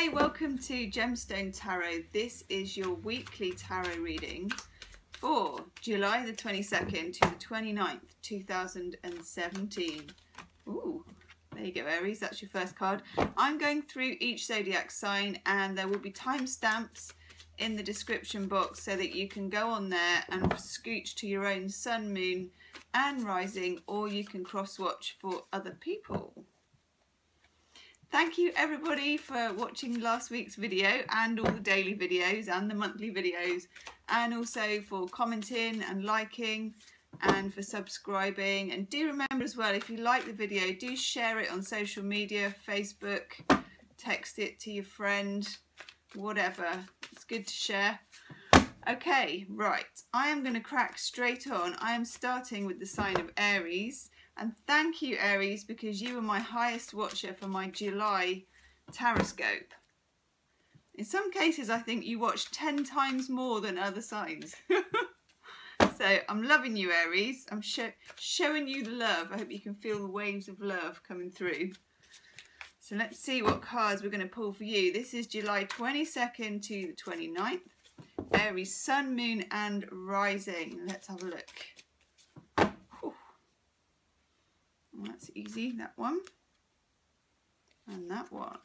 Hi, welcome to Gemstone Tarot. This is your weekly tarot reading for July the 22nd to the 29th, 2017. Ooh, there you go, Aries, that's your first card. I'm going through each zodiac sign and there will be timestamps in the description box so that you can go on there and scooch to your own sun, moon and rising, or you can cross-watch for other people. Thank you everybody for watching last week's video and all the daily videos and the monthly videos, and also for commenting and liking and for subscribing. And do remember as well, if you like the video, do share it on social media, Facebook, text it to your friend, whatever. It's good to share. Okay, right, I am going to crack straight on. I am starting with the sign of Aries. And thank you, Aries, because you were my highest watcher for my July Taroscope. In some cases, I think you watched 10 times more than other signs. So I'm loving you, Aries. I'm showing you the love. I hope you can feel the waves of love coming through. So let's see what cards we're going to pull for you. This is July 22nd to the 29th. Aries, sun, moon and rising. Let's have a look. That's easy, that one. And that one.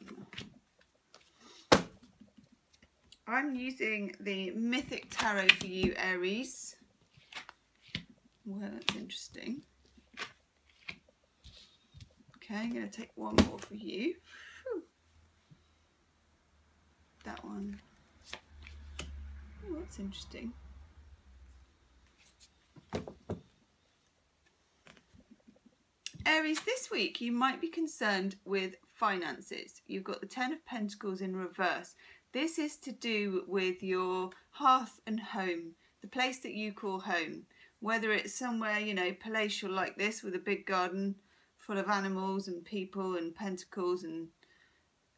I'm using the Mythic Tarot for you, Aries. Well, that's interesting. Okay, I'm going to take one more for you. Whew. That one. Oh, that's interesting. Aries, this week you might be concerned with finances. You've got the Ten of Pentacles in reverse. This is to do with your hearth and home, the place that you call home. Whether it's somewhere, you know, palatial like this with a big garden full of animals and people and pentacles and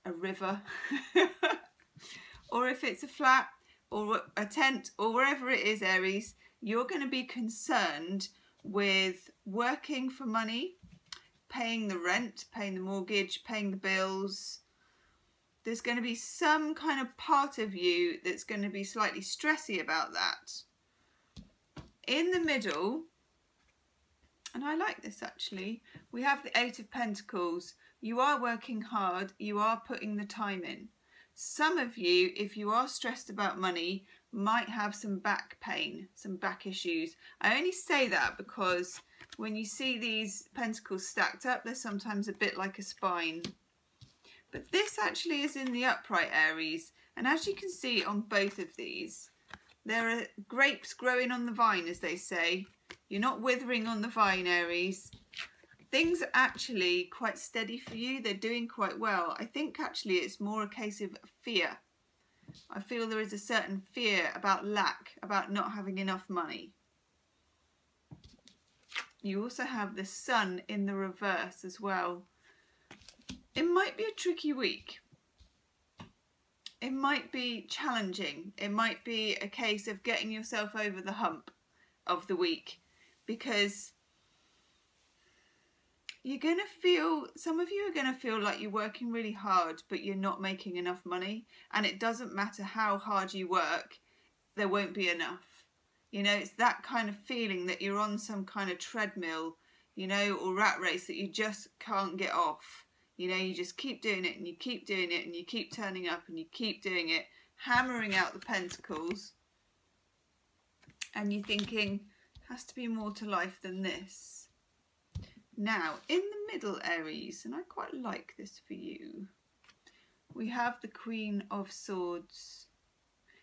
a river. Or if it's a flat or a tent or wherever it is, Aries, you're going to be concerned with working for money, paying the rent, paying the mortgage, paying the bills. There's going to be some kind of part of you that's going to be slightly stressy about that. In the middle, and I like this actually, we have the Eight of Pentacles. You are working hard, you are putting the time in. Some of you, if you are stressed about money, might have some back pain, some back issues. I only say that because when you see these pentacles stacked up, they're sometimes a bit like a spine. But this actually is in the upright, Aries. And as you can see on both of these, there are grapes growing on the vine, as they say. You're not withering on the vine, Aries. Things are actually quite steady for you. They're doing quite well. I think actually it's more a case of fear. I feel there is a certain fear about lack, about not having enough money. You also have the sun in the reverse as well. It might be a tricky week. It might be challenging. It might be a case of getting yourself over the hump of the week, because you're going to feel, some of you are going to feel like you're working really hard but you're not making enough money, and it doesn't matter how hard you work, there won't be enough. You know, it's that kind of feeling that you're on some kind of treadmill, you know, or rat race that you just can't get off. You know, you just keep doing it and you keep doing it and you keep turning up and you keep doing it, hammering out the pentacles. And you're thinking, has to be more to life than this. Now, in the middle, Aries, and I quite like this for you, we have the Queen of Swords.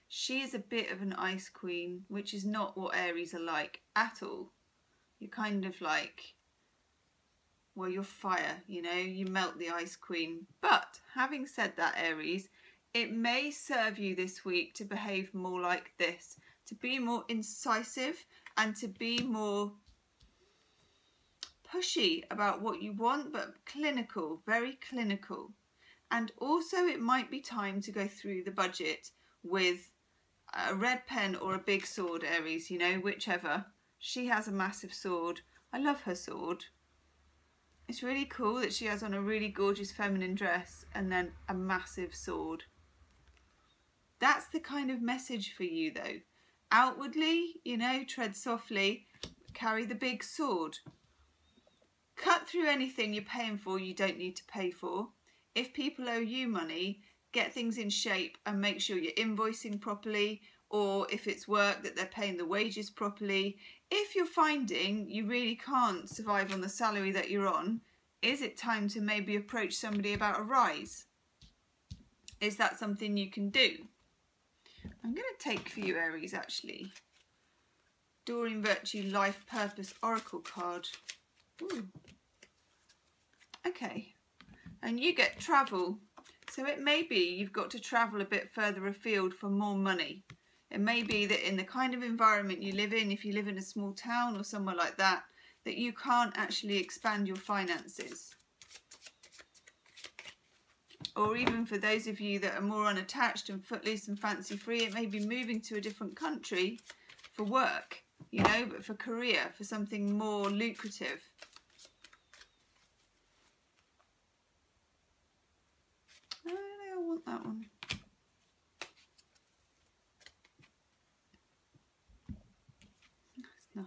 She is a bit of an ice queen, which is not what Aries are like at all. You're kind of like, well, you're fire, you know, you melt the ice queen. But having said that, Aries, it may serve you this week to behave more like this, to be more incisive and to be more pushy about what you want, but clinical, very clinical. And also it might be time to go through the budget with a red pen or a big sword, Aries, you know, whichever. She has a massive sword. I love her sword. It's really cool that she has on a really gorgeous feminine dress and then a massive sword. That's the kind of message for you though. Outwardly, you know, tread softly, carry the big sword. Cut through anything you're paying for you don't need to pay for. If people owe you money, get things in shape and make sure you're invoicing properly, or if it's work, that they're paying the wages properly. If you're finding you really can't survive on the salary that you're on, is it time to maybe approach somebody about a rise? Is that something you can do? I'm going to take for you, Aries, actually. Doreen Virtue Life Purpose Oracle card. Ooh. Okay. And you get travel. So it may be you've got to travel a bit further afield for more money. It may be that in the kind of environment you live in, if you live in a small town or somewhere like that, that you can't actually expand your finances. Or even for those of you that are more unattached and footloose and fancy free, it may be moving to a different country for work, you know, but for career, for something more lucrative. I don't know, I want that one. That's nice.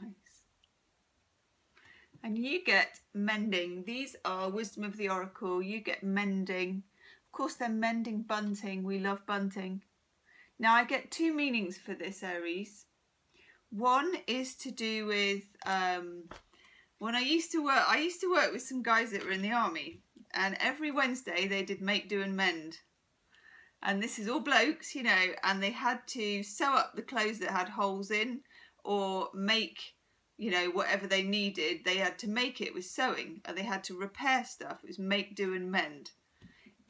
And you get mending. These are Wisdom of the Oracle. You get mending. Of course, they're mending bunting. We love bunting. Now, I get two meanings for this, Aries. One is to do with when I used to work with some guys that were in the army, and every Wednesday they did make, do and mend. And this is all blokes, you know, and they had to sew up the clothes that had holes in, or make, you know, whatever they needed. They had to make it with sewing, and they had to repair stuff. It was make, do and mend.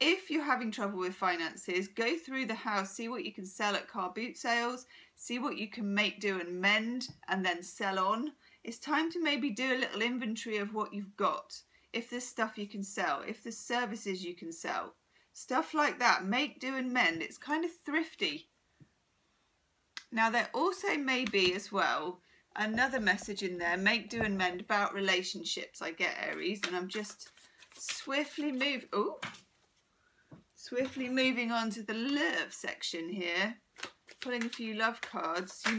If you're having trouble with finances, go through the house, see what you can sell at car boot sales, see what you can make, do and mend, and then sell on. It's time to maybe do a little inventory of what you've got. If there's stuff you can sell, if there's services you can sell, stuff like that, make, do and mend. It's kind of thrifty. Now there also may be as well another message in there, make, do and mend, about relationships. I get, Aries, and I'm just swiftly moving on to the love section here, pulling a few love cards. You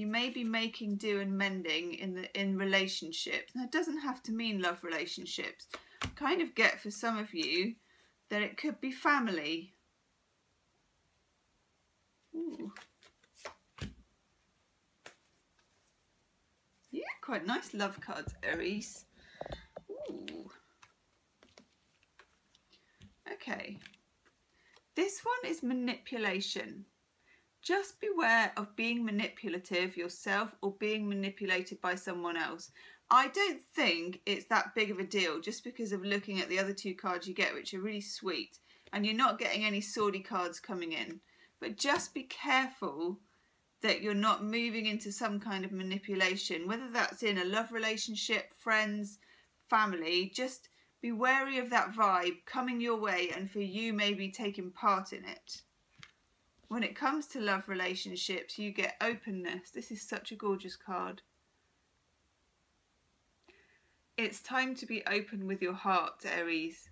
may be making, do and mending in relationships. Now, it doesn't have to mean love relationships. I kind of get for some of you that it could be family. Ooh. Yeah, quite nice love cards, Aries. Ooh. Okay, this one is manipulation. Just beware of being manipulative yourself or being manipulated by someone else. I don't think it's that big of a deal just because of looking at the other two cards you get, which are really sweet, and you're not getting any swordy cards coming in. But just be careful that you're not moving into some kind of manipulation, whether that's in a love relationship, friends, family. Just be wary of that vibe coming your way and for you maybe taking part in it. When it comes to love relationships, you get openness. This is such a gorgeous card. It's time to be open with your heart, Aries.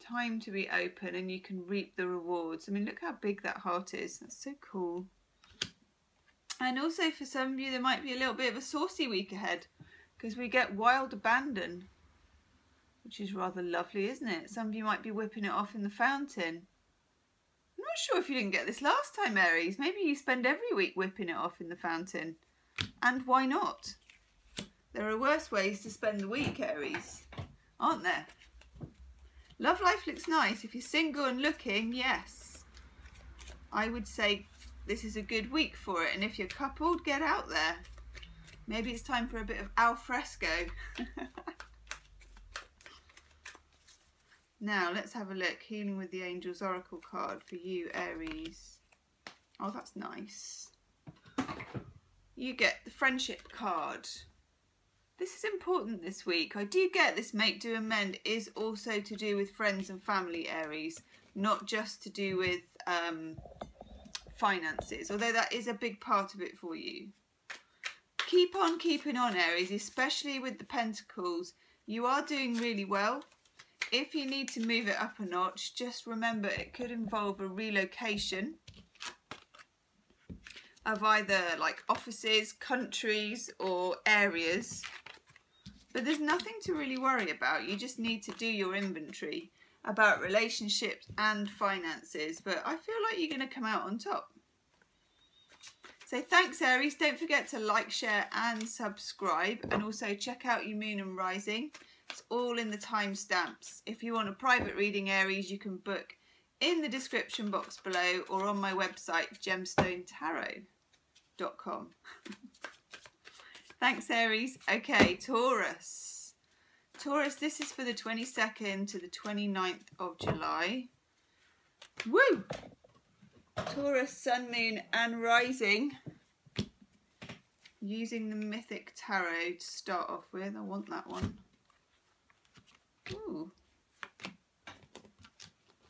Time to be open and you can reap the rewards. I mean, look how big that heart is. That's so cool. And also for some of you, there might be a little bit of a saucy week ahead because we get wild abandon, which is rather lovely, isn't it? Some of you might be whipping it off in the fountain. I'm not sure if you didn't get this last time, Aries. Maybe you spend every week whipping it off in the fountain. And why not? There are worse ways to spend the week, Aries, aren't there? Love life looks nice. If you're single and looking, yes. I would say this is a good week for it. And if you're coupled, get out there. Maybe it's time for a bit of al fresco. Now, let's have a look. Healing with the Angels Oracle card for you, Aries. Oh, that's nice. You get the Friendship card. This is important this week. I do get this make, do and mend is also to do with friends and family, Aries. Not just to do with finances, although that is a big part of it for you. keep on keeping on, Aries, especially with the Pentacles. You are doing really well. If you need to move it up a notch, just remember it could involve a relocation of either like offices, countries or areas. But there's nothing to really worry about. You just need to do your inventory about relationships and finances. But I feel like you're going to come out on top. So thanks, Aries. Don't forget to like, share and subscribe. And also check out your moon and rising. It's all in the timestamps. If you want a private reading, Aries, you can book in the description box below or on my website, Gemstonetarot.com. Thanks, Aries. Okay, Taurus. Taurus, this is for the 22nd to the 29th of July. Woo! Taurus, sun, moon and rising. Using the Mythic Tarot to start off with. I want that one. Ooh.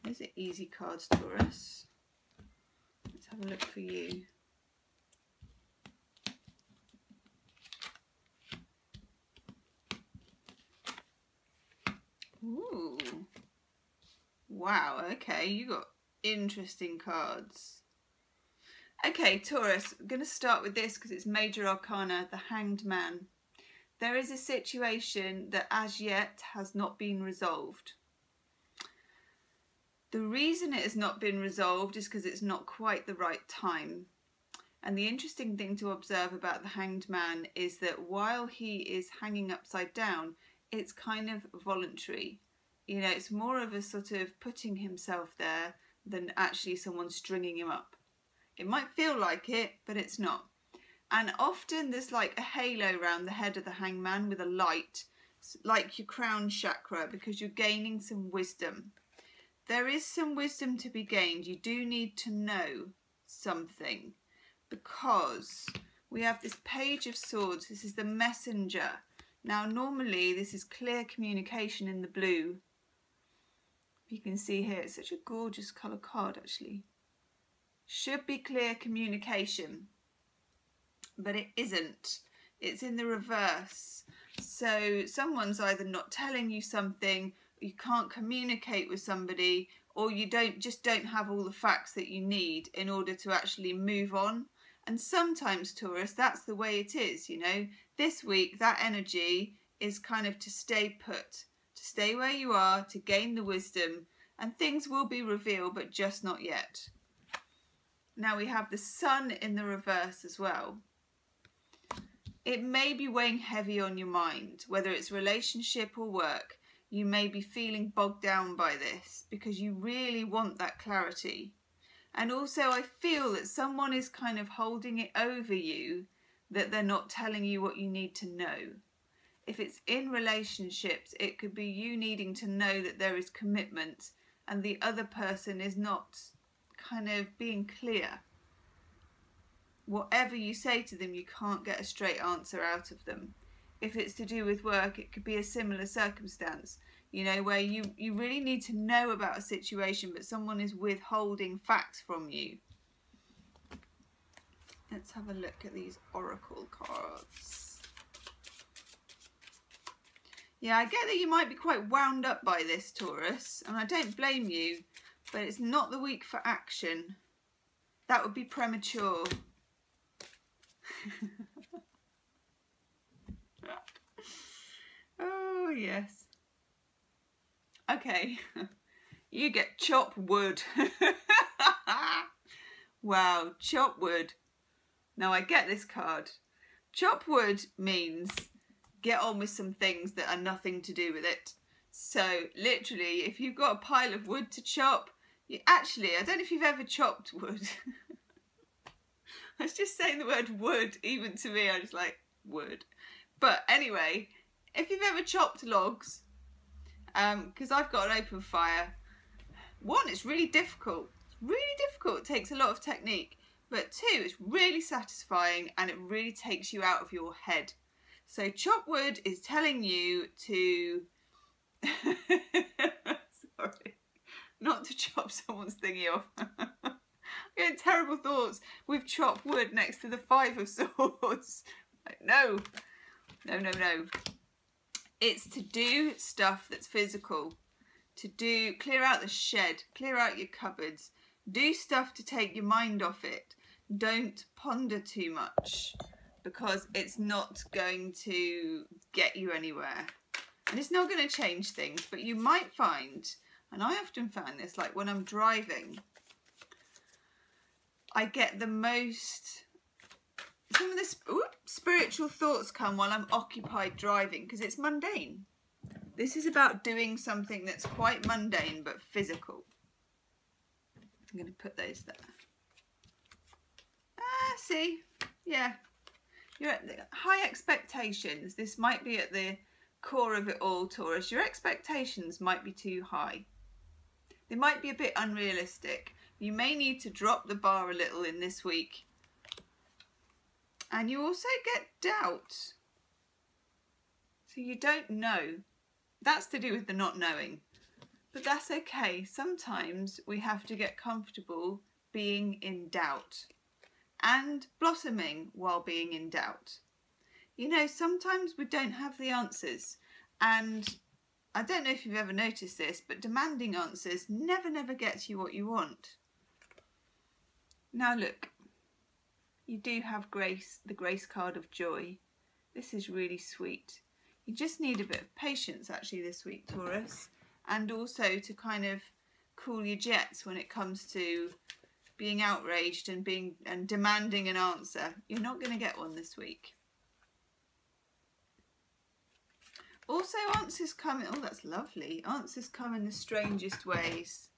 Is it easy cards, Taurus? Let's have a look for you. Ooh. Wow, okay, you got interesting cards. Okay, Taurus, I'm going to start with this because it's Major Arcana, the Hanged Man. There is a situation that as yet has not been resolved. The reason it has not been resolved is because it's not quite the right time. And the interesting thing to observe about the Hanged Man is that while he is hanging upside down, it's kind of voluntary. You know, it's more of a sort of putting himself there than actually someone stringing him up. It might feel like it, but it's not. And often there's like a halo around the head of the hangman with a light, like your crown chakra, because you're gaining some wisdom. There is some wisdom to be gained. You do need to know something because we have this Page of Swords. This is the messenger. Now, normally this is clear communication in the blue. You can see here, it's such a gorgeous colour card actually. Should be clear communication, but it isn't. It's in the reverse. So someone's either not telling you something, you can't communicate with somebody, or you just don't have all the facts that you need in order to actually move on. And sometimes, Taurus, that's the way it is, you know. This week, that energy is kind of to stay put, to stay where you are, to gain the wisdom, and things will be revealed, but just not yet. Now we have the Sun in the reverse as well. It may be weighing heavy on your mind, whether it's relationship or work. You may be feeling bogged down by this because you really want that clarity. And also I feel that someone is kind of holding it over you, that they're not telling you what you need to know. If it's in relationships, it could be you needing to know that there is commitment and the other person is not kind of being clear. Whatever you say to them, you can't get a straight answer out of them. If it's to do with work, it could be a similar circumstance, you know, where you really need to know about a situation, but someone is withholding facts from you. Let's have a look at these oracle cards. Yeah, I get that you might be quite wound up by this, Taurus, and I don't blame you, but it's not the week for action. That would be premature. Oh, yes. Okay. You get chop wood. Wow, chop wood. Now I get this card. Chop wood means get on with some things that are nothing to do with it. So literally, if you've got a pile of wood to chop, actually, I don't know if you've ever chopped wood. I was just saying the word wood, even to me, I was like, wood. But anyway, if you've ever chopped logs, because I've got an open fire, one, it's really difficult. It's really difficult. It takes a lot of technique. But two, it's really satisfying and it really takes you out of your head. So chop wood is telling you to... Sorry. Not to chop someone's thingy off. I'm getting terrible thoughts with chop wood next to the Five of Swords. Like, No. No, no, no. It's to do stuff that's physical. To do, clear out the shed, clear out your cupboards. Do stuff to take your mind off it. Don't ponder too much, because it's not going to get you anywhere. And it's not going to change things, but you might find, and I often find this, like when I'm driving, I get the most, some of the spiritual thoughts come while I'm occupied driving, because it's mundane. This is about doing something that's quite mundane but physical. I'm going to put those there. Ah, see? Yeah. You're at the high expectations. This might be at the core of it all, Taurus. Your expectations might be too high. They might be a bit unrealistic. You may need to drop the bar a little in this week. And you also get doubt. So you don't know. That's to do with the not knowing. But that's okay. Sometimes we have to get comfortable being in doubt and blossoming while being in doubt. You know, sometimes we don't have the answers, and I don't know if you've ever noticed this, but demanding answers never gets you what you want. Now look, you do have grace, the grace card of joy. This is really sweet. You just need a bit of patience actually this week, Taurus, and also to kind of cool your jets when it comes to being outraged and demanding an answer. You're not going to get one this week. Also, answers come in, oh, that's lovely. Answers come in the strangest ways.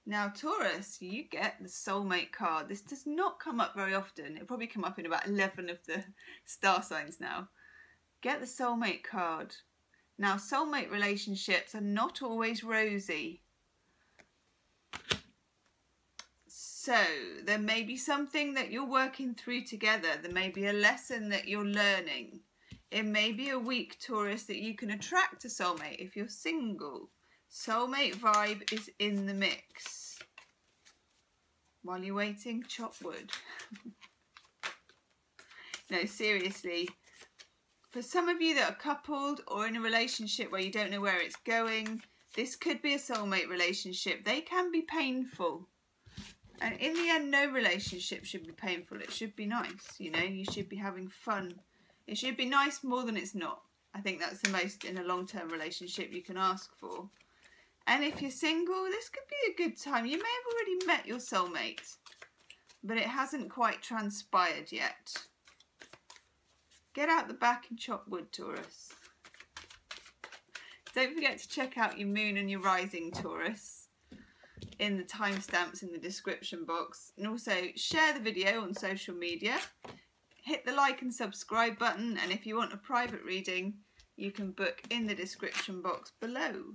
Now, Taurus, you get the soulmate card. This does not come up very often. It'll probably come up in about 11 of the star signs now. Get the soulmate card. Now, soulmate relationships are not always rosy. So, there may be something that you're working through together. There may be a lesson that you're learning. It may be a week, Taurus, that you can attract a soulmate if you're single. Soulmate vibe is in the mix. While you're waiting, chop wood. No, seriously. For some of you that are coupled or in a relationship where you don't know where it's going, this could be a soulmate relationship. They can be painful. And in the end, no relationship should be painful. It should be nice, you know. You should be having fun. It should be nice more than it's not. I think that's the most in a long-term relationship you can ask for. And if you're single, this could be a good time. You may have already met your soulmate, but it hasn't quite transpired yet. Get out the back and chop wood, Taurus. Don't forget to check out your moon and your rising, Taurus, in the timestamps in the description box. And also share the video on social media. Hit the like and subscribe button. And if you want a private reading, you can book in the description box below.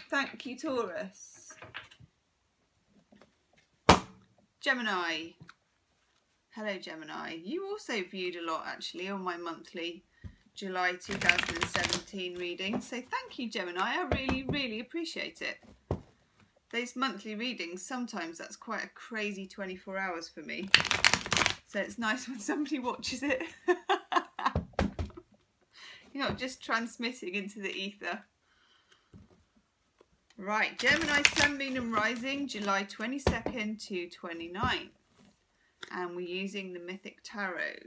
Thank you, Taurus. Gemini. Hello, Gemini. You also viewed a lot, actually, on my monthly July 2017 reading. So thank you, Gemini. I really appreciate it. Those monthly readings, sometimes that's quite a crazy 24 hours for me. So it's nice when somebody watches it. You're not just transmitting into the ether. Right, Gemini, Sun, Moon and Rising, July 22nd to 29th. And we're using the Mythic Tarot.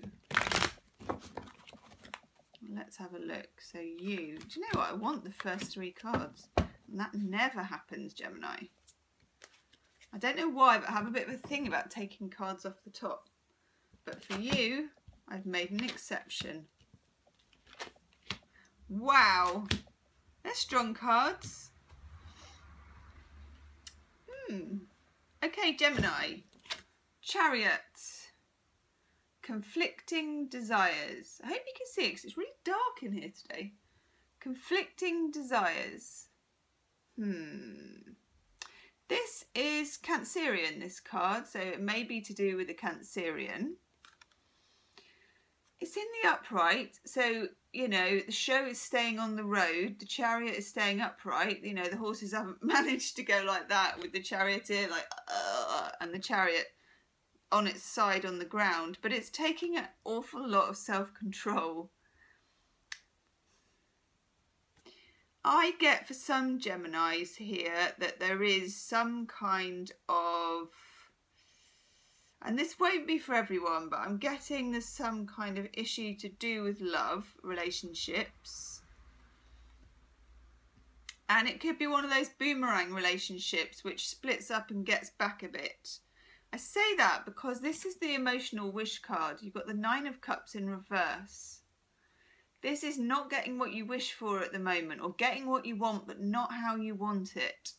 Let's have a look. So do you know what? I want the first 3 cards. And that never happens, Gemini. I don't know why, but I have a bit of a thing about taking cards off the top. But for you, I've made an exception. Wow. They're strong cards. Okay, Gemini. Chariot. Conflicting desires. I hope you can see it because it's really dark in here today. Conflicting desires. This is Cancerian, this card, so it may be to do with the Cancerian. It's in the upright, so, you know, the show is staying on the road, the chariot is staying upright, you know, the horses haven't managed to go like that with the charioteer, like, and the chariot on its side on the ground, but it's taking an awful lot of self-control. I get for some Geminis here that there is some kind of, and this won't be for everyone, but I'm getting there's some kind of issue to do with love, relationships. And it could be one of those boomerang relationships which splits up and gets back a bit. I say that because this is the emotional wish card. You've got the 9 of Cups in reverse. This is not getting what you wish for at the moment, or getting what you want but not how you want it.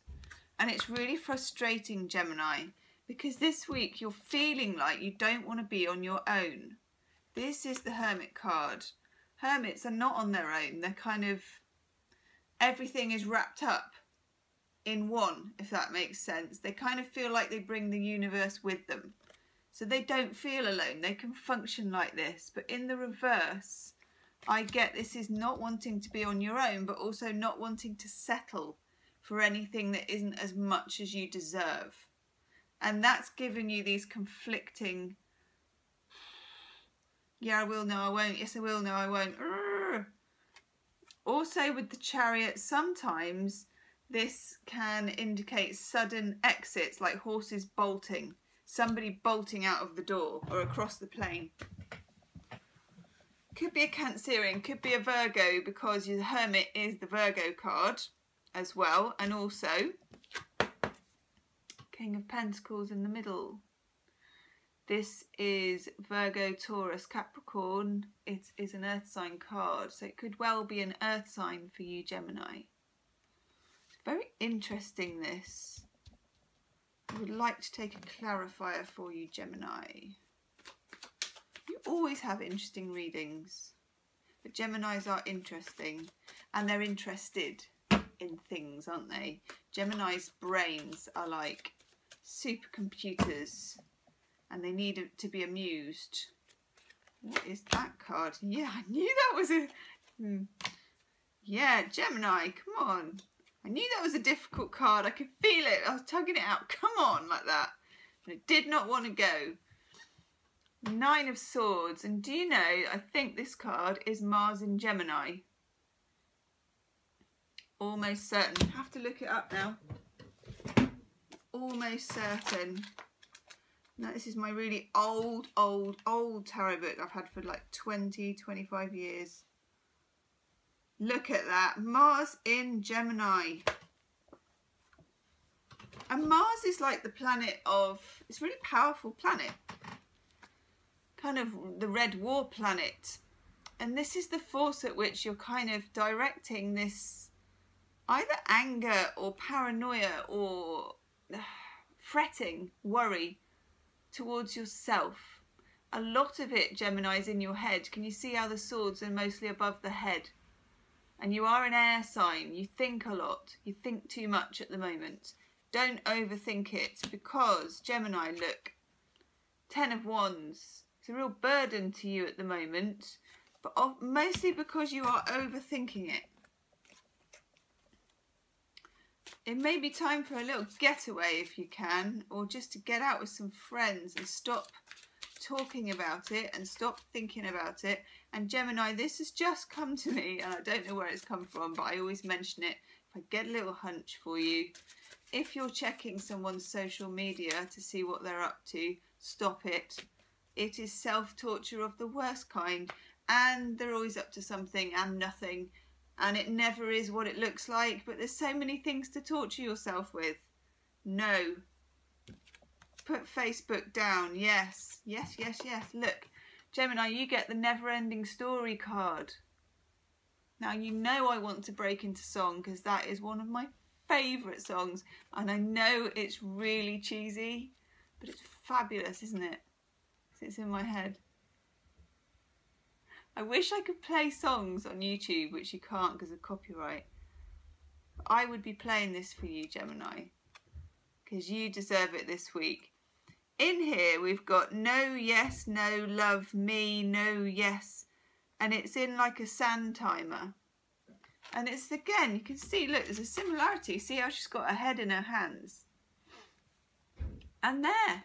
And it's really frustrating, Gemini, because this week you're feeling like you don't want to be on your own. This is the Hermit card. Hermits are not on their own. They're kind of, everything is wrapped up in one, if that makes sense. They kind of feel like they bring the universe with them. So they don't feel alone. They can function like this. But in the reverse, I get this is not wanting to be on your own, but also not wanting to settle for anything that isn't as much as you deserve. And that's given you these conflicting, yeah, I will, no, I won't, yes, I will, no, I won't. Also with the Chariot, sometimes this can indicate sudden exits, like horses bolting, somebody bolting out of the door or across the plain. Could be a Cancerian, could be a Virgo, because your Hermit is the Virgo card as well. And also King of Pentacles in the middle. This is Virgo.Taurus Capricorn. It is an earth sign card, so it could well be an earth sign for you, Gemini. It's very interesting, this. I would like to take a clarifier for you, Gemini. You always have interesting readings, but Geminis are interesting, and they're interested in things, aren't they? Gemini's brains are like supercomputers, and they need to be amused. What is that card? Yeah, I knew that was a... Yeah, Gemini, come on. I knew that was a difficult card. I could feel it. I was tugging it out. Come on, like that. And it did not want to go. 9 of Swords. And do you know, I think this card is Mars in Gemini. Almost certain. Have to look it up now. Almost certain. Now, this is my really old tarot book I've had for like 20, 25 years. Look at that. Mars in Gemini. And Mars is like the planet of, it's a really powerful planet. Kind of the Red War planet. And this is the force at which you're kind of directing this either anger or paranoia or fretting, worry towards yourself. A lot of it, Gemini, is in your head. Can you see how the swords are mostly above the head? And you are an air sign. You think a lot. You think too much at the moment. Don't overthink it, because, Gemini, look, 10 of Wands. It's a real burden to you at the moment, but mostly because you are overthinking it. It may be time for a little getaway if you can, or just to get out with some friends and stop talking about it and stop thinking about it. And Gemini, this has just come to me, and I don't know where it's come from, but I always mention it if I get a little hunch for you. If you're checking someone's social media to see what they're up to, stop it. It is self-torture of the worst kind, and they're always up to something and nothing, and it never is what it looks like, but there's so many things to torture yourself with. No. Put Facebook down. Yes. Yes, yes, yes. Look, Gemini, you get the never-ending story card. Now, you know I want to break into song because that is one of my favourite songs, and I know it's really cheesy, but it's fabulous, isn't it? It's in my head. I wish I could play songs on YouTube, which you can't because of copyright. I would be playing this for you, Gemini, because you deserve it this week. In here we've got no, yes, no, love me, no, yes, and it's in like a sand timer. And it's, again, you can see, look, there's a similarity. See how she's got her head in her hands. And there.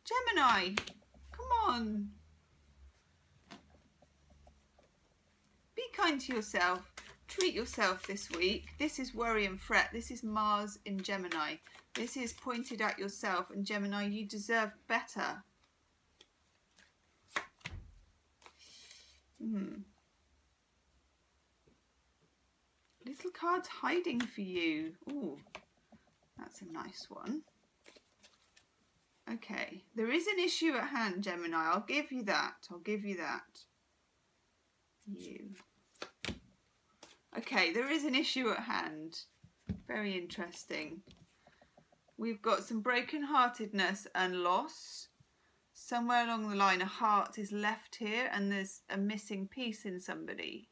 Gemini, come on. Be kind to yourself. Treat yourself this week. This is worry and fret. This is Mars in Gemini. This is pointed at yourself. And Gemini, you deserve better. Little cards hiding for you. Ooh, that's a nice one. Okay, there is an issue at hand, Gemini. I'll give you that. I'll give you that. You. Okay, there is an issue at hand. Very interesting. We've got some broken-heartedness and loss. Somewhere along the line, a heart is left here and there's a missing piece in somebody.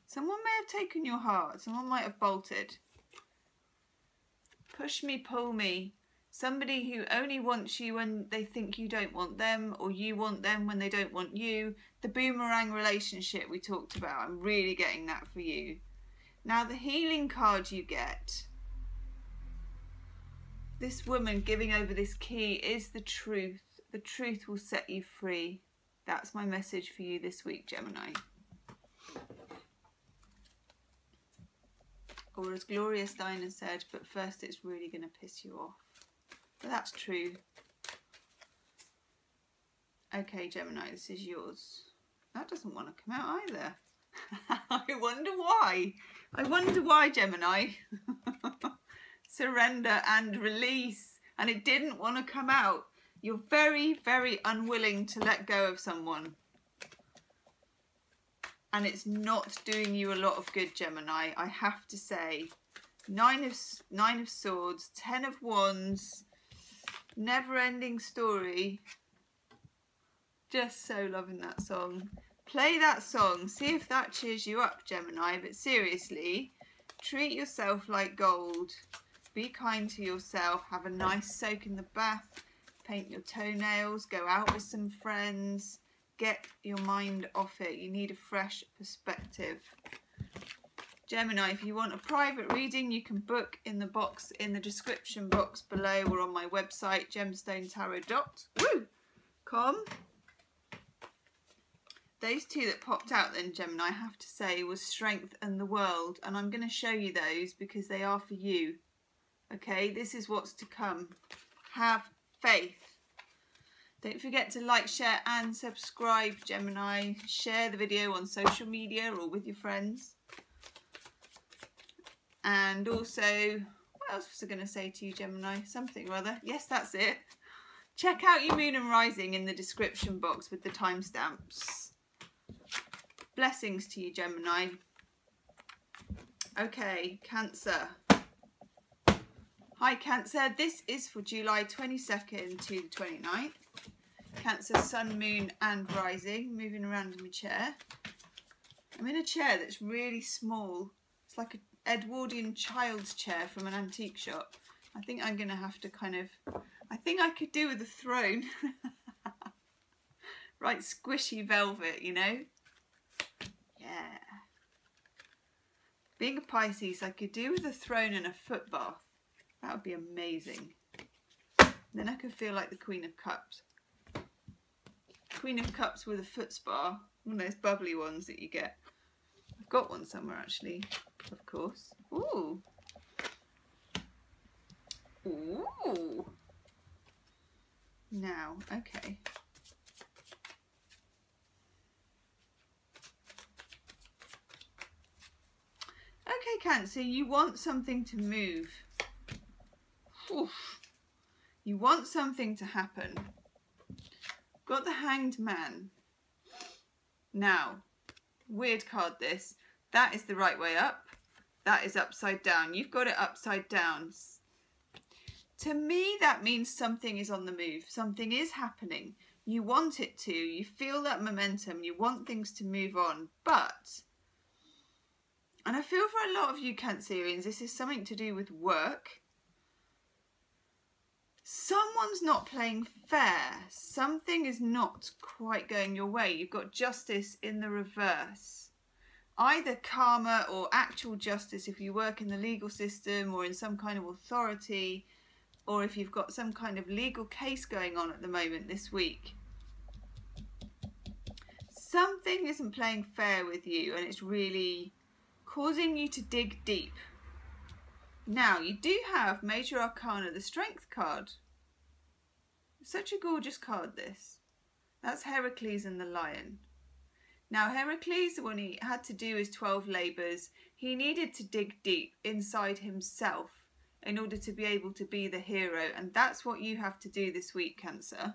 Someone may have taken your heart. Someone might have bolted. Push me, pull me. Somebody who only wants you when they think you don't want them, or you want them when they don't want you. The boomerang relationship we talked about. I'm really getting that for you. Now the healing card you get. This woman giving over this key is the truth. The truth will set you free. That's my message for you this week, Gemini. Or as Gloria Steiner said, but first it's really going to piss you off. But that's true. Okay, Gemini, this is yours. That doesn't want to come out either. I wonder why. I wonder why, Gemini. Surrender and release. And it didn't want to come out. You're very, very unwilling to let go of someone. And it's not doing you a lot of good, Gemini, I have to say. Nine of Swords, 10 of Wands, never-ending story. Just so loving that song. Play that song. See if that cheers you up, Gemini. But seriously, treat yourself like gold. Be kind to yourself. Have a nice soak in the bath. Paint your toenails. Go out with some friends. Get your mind off it. You need a fresh perspective. Gemini, if you want a private reading, you can book in the box in the description box below or on my website, Gemstonetarot.com. Those two that popped out then, Gemini, I have to say, was Strength and the World. And I'm going to show you those because they are for you. Okay, this is what's to come. Have faith. Don't forget to like, share and subscribe, Gemini. Share the video on social media or with your friends. And also, what else was I going to say to you, Gemini? Something or other. Yes, that's it. Check out your moon and rising in the description box with the timestamps. Blessings to you, Gemini. Okay, Cancer. Hi, Cancer. This is for July 22nd to the 29th. Cancer, Sun, Moon and Rising. Moving around in my chair. I'm in a chair that's really small. It's like an Edwardian child's chair from an antique shop. I think I'm going to have to kind of... I think I could do with a throne. Right, squishy velvet, you know? Yeah. Being a Pisces, I could do with a throne and a foot bath. That would be amazing. Then I could feel like the Queen of Cups. Queen of Cups with a foot spa. One of those bubbly ones that you get. I've got one somewhere actually, of course. Ooh. Ooh. Now, okay. Okay, Cancer, you want something to move. Oof. You want something to happen. Got the Hanged Man. Now, weird card this. That is the right way up. That is upside down. You've got it upside down. To me, that means something is on the move. Something is happening. You want it to. You feel that momentum. You want things to move on. But, and I feel for a lot of you Cancerians, this is something to do with work. Someone's not playing fair. Something is not quite going your way. You've got Justice in the reverse. Either karma or actual justice if you work in the legal system or in some kind of authority. or if you've got some kind of legal case going on at the moment this week. Something isn't playing fair with you and it's really causing you to dig deep. Now, you do have Major Arcana, the Strength card. Such a gorgeous card, this. That's Heracles and the Lion. Now, Heracles, when he had to do his 12 labours, he needed to dig deep inside himself in order to be able to be the hero. And that's what you have to do this week, Cancer.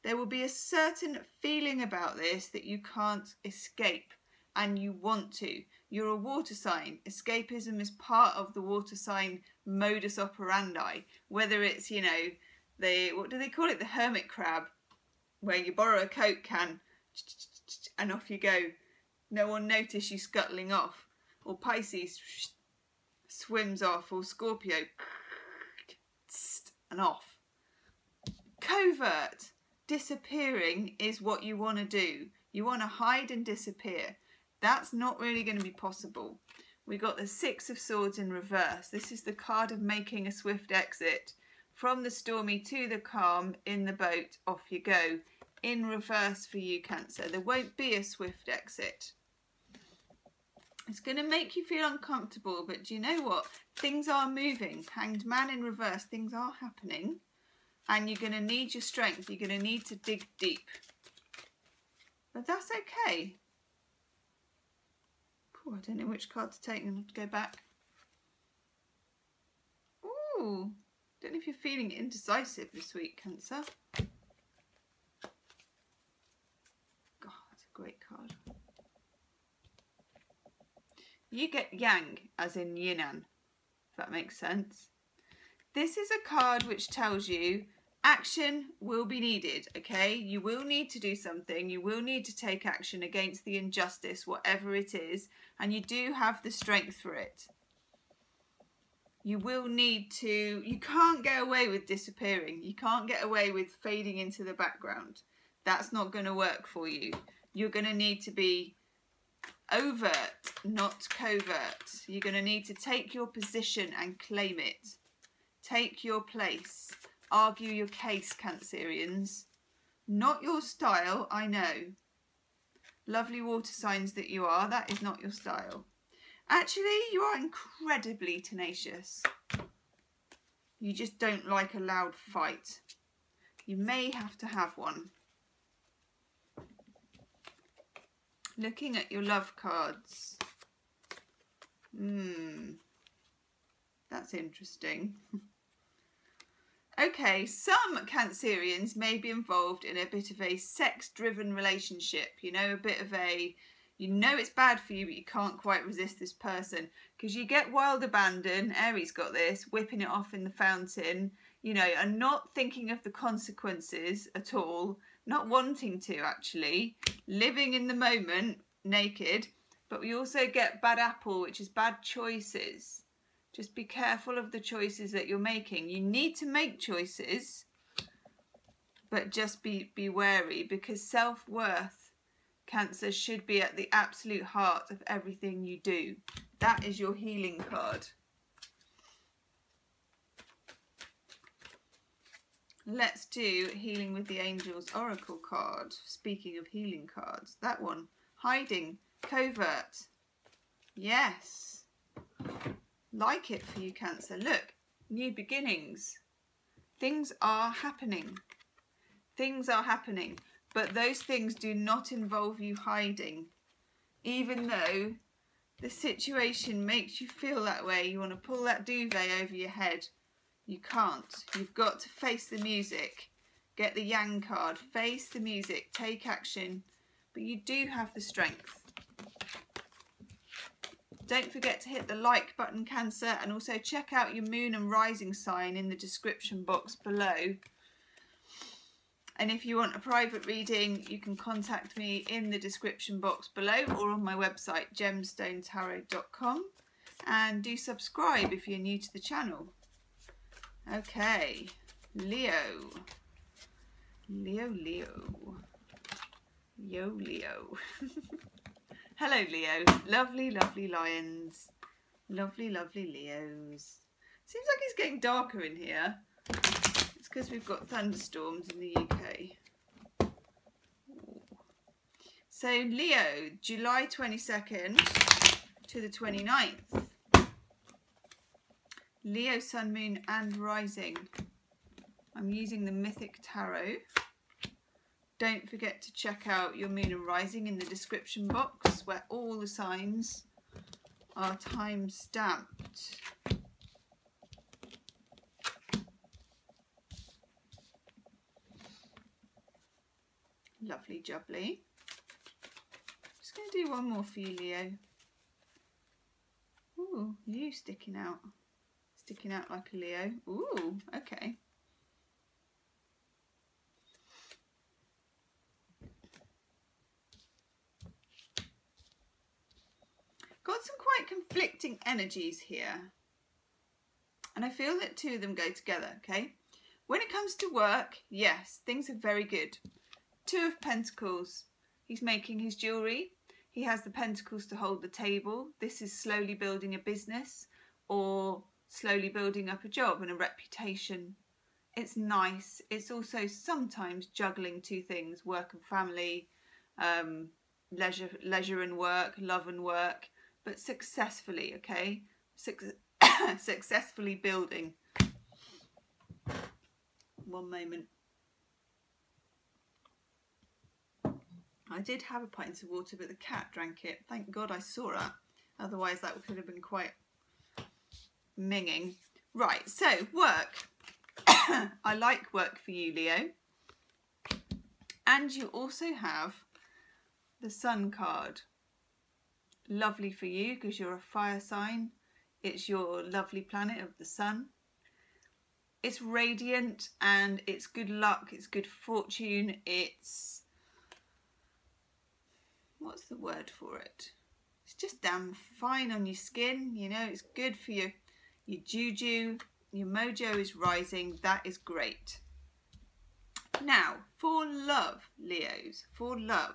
There will be a certain feeling about this that you can't escape and you want to. You're a water sign. Escapism is part of the water sign modus operandi. Whether it's, you know, what do they call it? The hermit crab, where you borrow a Coke can and off you go. No one notice you scuttling off. Or Pisces swims off. Or Scorpio and off. Covert. Disappearing is what you want to do. You want to hide and disappear. That's not really going to be possible. We got the Six of Swords in reverse. This is the card of making a swift exit. From the stormy to the calm, in the boat, off you go. In reverse for you, Cancer. There won't be a swift exit. It's going to make you feel uncomfortable, but do you know what? Things are moving. Hanged Man in reverse. Things are happening. And you're going to need your strength. You're going to need to dig deep. But that's okay. Ooh, I don't know which card to take. I'm going to have to go back. Ooh. Don't know if you're feeling indecisive this week, Cancer. God, that's a great card. You get Yang, as in Yinan, if that makes sense. This is a card which tells you action will be needed, okay? You will need to do something. You will need to take action against the injustice, whatever it is, and you do have the strength for it. You will need to, you can't get away with disappearing. You can't get away with fading into the background. That's not going to work for you. You're going to need to be overt, not covert. You're going to need to take your position and claim it. Take your place. Argue your case, Cancerians. Not your style, I know. Lovely water signs that you are, that is not your style. Actually, you are incredibly tenacious. You just don't like a loud fight. You may have to have one. Looking at your love cards. That's interesting. Okay, some Cancerians may be involved in a bit of a sex-driven relationship. You know, a bit of a, you know it's bad for you, but you can't quite resist this person. Because you get wild abandon, Aries got this, whipping it off in the fountain, you know, and not thinking of the consequences at all. Not wanting to, actually. Living in the moment, naked. But we also get bad apple, which is bad choices. Just be careful of the choices that you're making. You need to make choices, but just be wary, because self-worth, Cancer, should be at the absolute heart of everything you do. That is your healing card. Let's do Healing with the Angels Oracle card. Speaking of healing cards, that one. Hiding, covert. Yes. Like it for you, Cancer. Look, new beginnings. Things are happening. Things are happening. But those things do not involve you hiding. Even though the situation makes you feel that way, you want to pull that duvet over your head. You can't. You've got to face the music. Get the Yang card. Face the music. Take action. But you do have the strength. Don't forget to hit the like button, Cancer, and also check out your moon and rising sign in the description box below. And if you want a private reading, you can contact me in the description box below or on my website, Gemstonetarot.com. And do subscribe if you're new to the channel. Okay, Leo. Leo. Yo, Leo. Hello, Leo. Lovely, lovely lions. Lovely, lovely Leos. Seems like it's getting darker in here. It's because we've got thunderstorms in the UK. So Leo, July 22nd to the 29th. Leo, Sun, Moon and Rising. I'm using the Mythic Tarot. Don't forget to check out your Moon and Rising in the description box where all the signs are time stamped. Lovely jubbly. Just going to do one more for you, Leo. Ooh, you sticking out. Sticking out like a Leo. Ooh, okay. Got some quite conflicting energies here. And I feel that two of them go together, okay? When it comes to work, yes, things are very good. Two of Pentacles. He's making his jewellery. He has the Pentacles to hold the table. This is slowly building a business or slowly building up a job and a reputation. It's nice. It's also sometimes juggling two things, work and family, leisure and work, love and work, but successfully, okay? Successfully building. One moment. I did have a pint of water, but the cat drank it. Thank God I saw it. Otherwise that could have been quite minging. Right, so work. I like work for you, Leo. And you also have the Sun card. Lovely for you because you're a fire sign. It's your lovely planet of the Sun. It's radiant and it's good luck, it's good fortune, it's... what's the word for it? It's just damn fine on your skin, you know, it's good for your juju, your mojo is rising, that is great. Now, for love, Leos, for love.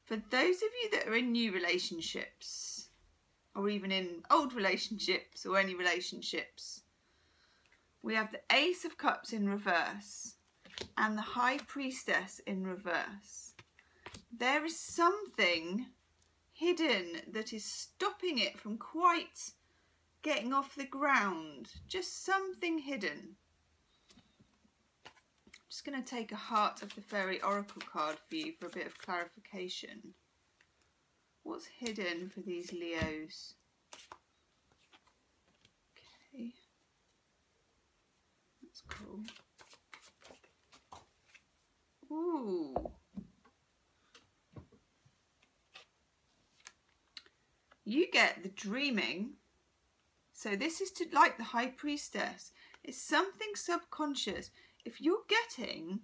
For those of you that are in new relationships, or even in old relationships, or any relationships, we have the Ace of Cups in reverse and the High Priestess in reverse. There is something hidden that is stopping it from quite getting off the ground. Just something hidden. I'm just going to take a Heart of the Fairy Oracle card for you for a bit of clarification. What's hidden for these Leos? Okay. That's cool. Ooh. You get the dreaming. So this is to like the High Priestess. It's something subconscious. If you're getting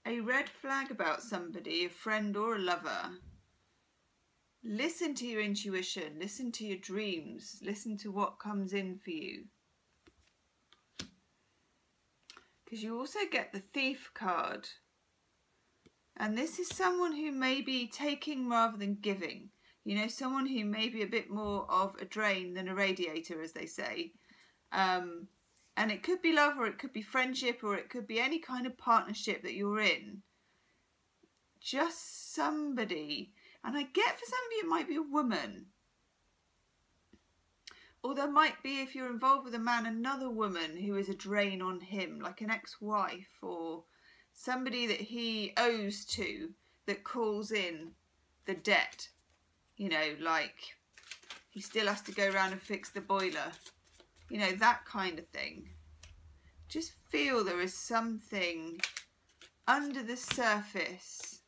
a red flag about somebody, a friend or a lover, listen to your intuition, listen to your dreams, listen to what comes in for you. Because you also get the Thief card. And this is someone who may be taking rather than giving. You know, someone who may be a bit more of a drain than a radiator, as they say. And it could be love, or it could be friendship, or it could be any kind of partnership that you're in. Just somebody. And I get for some of you it might be a woman. Or there might be, if you're involved with a man, another woman who is a drain on him, like an ex-wife or somebody that he owes to that calls in the debt. You know, like he still has to go around and fix the boiler. You know, that kind of thing. Just feel there is something under the surface.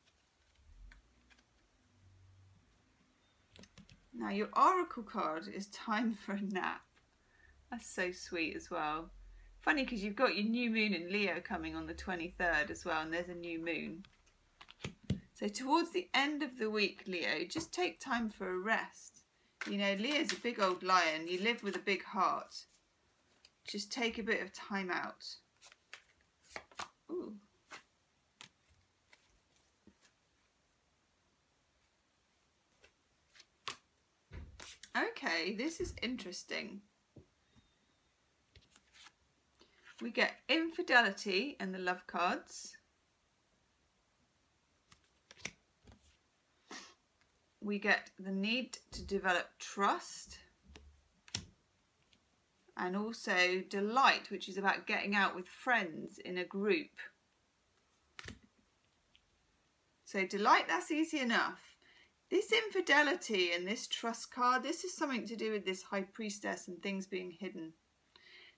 Now your Oracle card is Time for a Nap. That's so sweet as well. Funny because you've got your new moon in Leo coming on the 23rd as well, and there's a new moon. So towards the end of the week, Leo, just take time for a rest. You know, Leo's a big old lion. You live with a big heart. Just take a bit of time out. Ooh. Okay, this is interesting. We get infidelity in the love cards. We get the need to develop trust. And also delight, which is about getting out with friends in a group. So delight, that's easy enough. This infidelity and this trust card, this is something to do with this high priestess and things being hidden.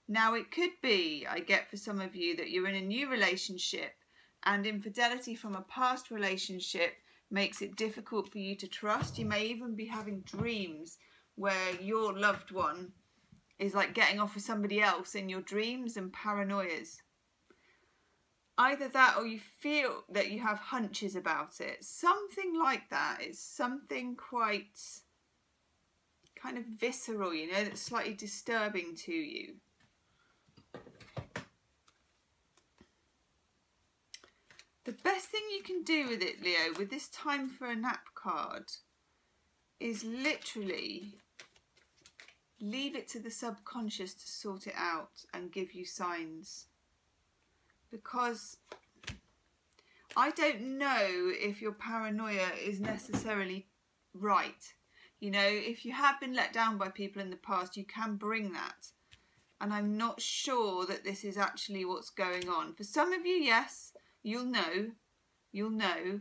Now it could be, I get for some of you, that you're in a new relationship and infidelity from a past relationship makes it difficult for you to trust. You may even be having dreams where your loved one is like getting off with somebody else in your dreams and paranoias. Either that or you feel that you have hunches about it. Something like that. It's something quite kind of visceral, you know, that's slightly disturbing to you. The best thing you can do with it, Leo, with this time for a nap card, is literally leave it to the subconscious to sort it out and give you signs. Because I don't know if your paranoia is necessarily right. You know, if you have been let down by people in the past, you can bring that. And I'm not sure that this is actually what's going on. For some of you, yes, you'll know.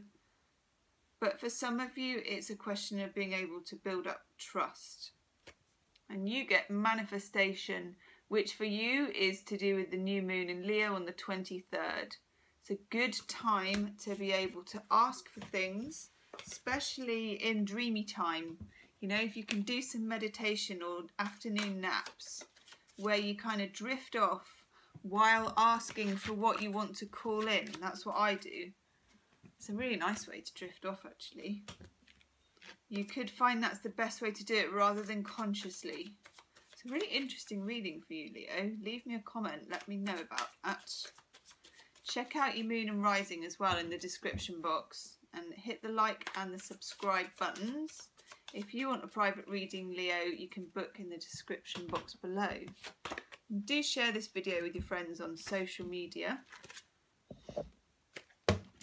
But for some of you, it's a question of being able to build up trust. And you get manifestation, which for you is to do with the new moon in Leo on the 23rd. It's a good time to be able to ask for things, especially in dreamy time. You know, if you can do some meditation or afternoon naps where you kind of drift off while asking for what you want to call in. That's what I do. It's a really nice way to drift off, actually. You could find that's the best way to do it rather than consciously. It's a really interesting reading for you, Leo. Leave me a comment, let me know about that. Check out your moon and rising as well in the description box, and hit the like and the subscribe buttons. If you want a private reading, Leo, you can book in the description box below. And do share this video with your friends on social media.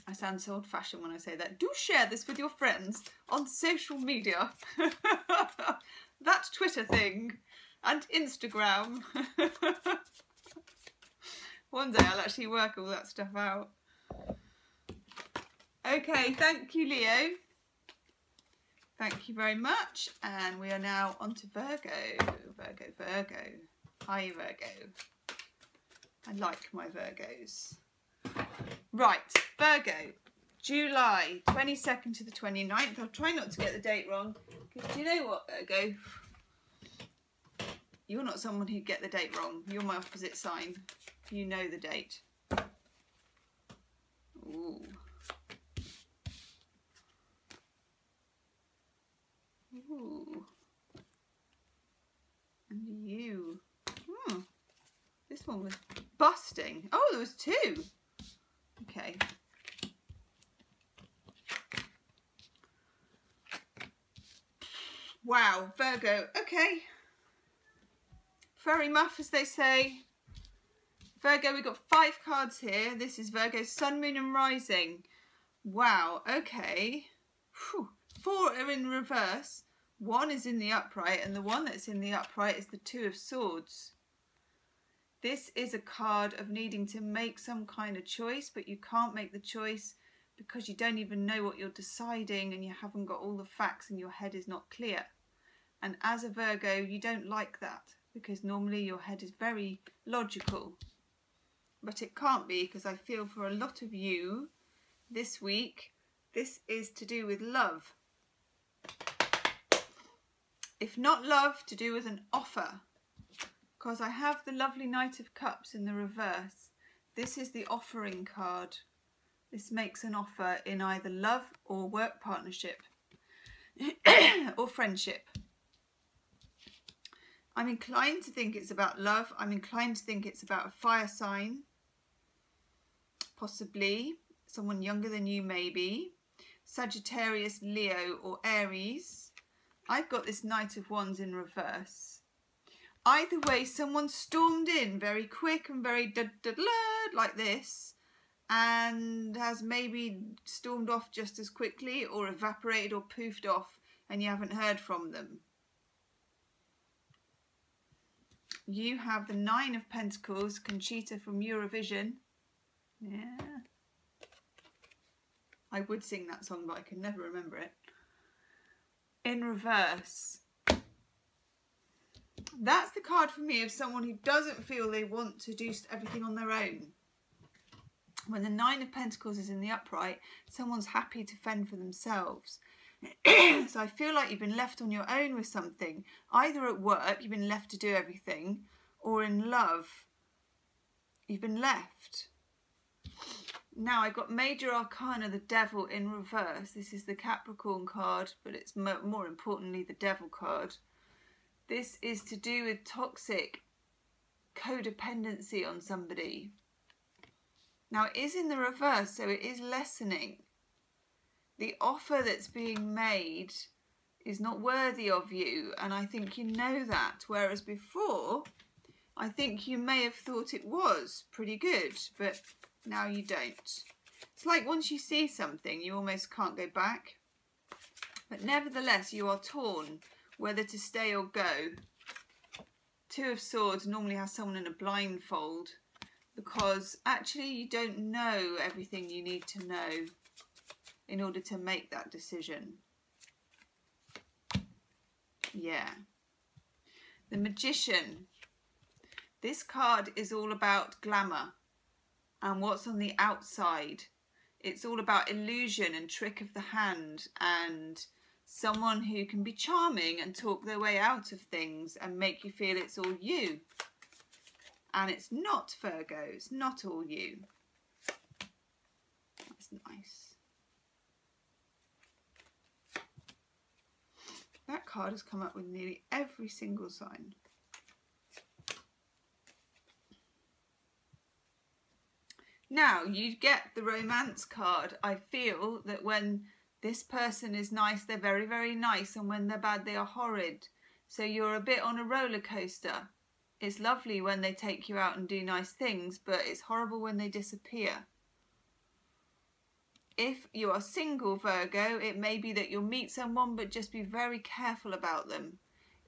I sound so old-fashioned when I say that. Do share this with your friends on social media. That Twitter thing and Instagram. One day I'll actually work all that stuff out. Okay, thank you, Leo. Thank you very much. And we are now on to Virgo. Virgo. Hi, Virgo. I like my Virgos. Right, Virgo, July 22nd to the 29th. I'll try not to get the date wrong. Because do you know what, Virgo? You're not someone who'd get the date wrong. You're my opposite sign. You know the date. Ooh. Ooh. And you. This one was busting. Oh, there was two. Okay. Wow, Virgo. Okay. Very muff, as they say. Virgo, we've got 5 cards here. This is Virgo's Sun, Moon and Rising. Wow, okay. Whew. 4 are in reverse. 1 is in the upright, and the one that's in the upright is the 2 of Swords. This is a card of needing to make some kind of choice, but you can't make the choice because you don't even know what you're deciding and you haven't got all the facts and your head is not clear. And as a Virgo, you don't like that because normally your head is very logical. But it can't be, because I feel for a lot of you this week, this is to do with love. If not love, to do with an offer. Because I have the lovely Knight of Cups in the reverse. This is the offering card. This makes an offer in either love or work partnership or friendship. I'm inclined to think it's about love. I'm inclined to think it's about a fire sign. Possibly someone younger than you, maybe. Sagittarius, Leo or Aries. I've got this Knight of Wands in reverse. Either way, someone stormed in very quick and very like this, and has maybe stormed off just as quickly, or evaporated or poofed off, and you haven't heard from them. You have the 9 of Pentacles, Conchita from Eurovision. Yeah. I would sing that song, but I can never remember it. In reverse. That's the card for me of someone who doesn't feel they want to do everything on their own. When the 9 of Pentacles is in the upright, someone's happy to fend for themselves. So I feel like you've been left on your own with something. Either at work, you've been left to do everything, or in love, you've been left. Now I've got Major Arcana, the Devil in reverse. This is the Capricorn card, but it's more importantly the Devil card. This is to do with toxic codependency on somebody. Now it is in the reverse, so it is lessening. The offer that's being made is not worthy of you, and I think you know that. Whereas before, I think you may have thought it was pretty good, but now you don't. It's like once you see something, you almost can't go back. But nevertheless, you are torn whether to stay or go. 2 of Swords normally has someone in a blindfold, because actually you don't know everything you need to know in order to make that decision. Yeah. The Magician. This card is all about glamour and what's on the outside. It's all about illusion and trick of the hand, and someone who can be charming and talk their way out of things and make you feel it's all you. And it's not, Virgo. It's not all you. That's nice. That card has come up with nearly every single sign. Now, you get the Romance card. I feel that when this person is nice, they're very, very nice, and when they're bad, they are horrid. So you're a bit on a roller coaster. It's lovely when they take you out and do nice things, but it's horrible when they disappear. If you are single, Virgo, it may be that you'll meet someone, but just be very careful about them.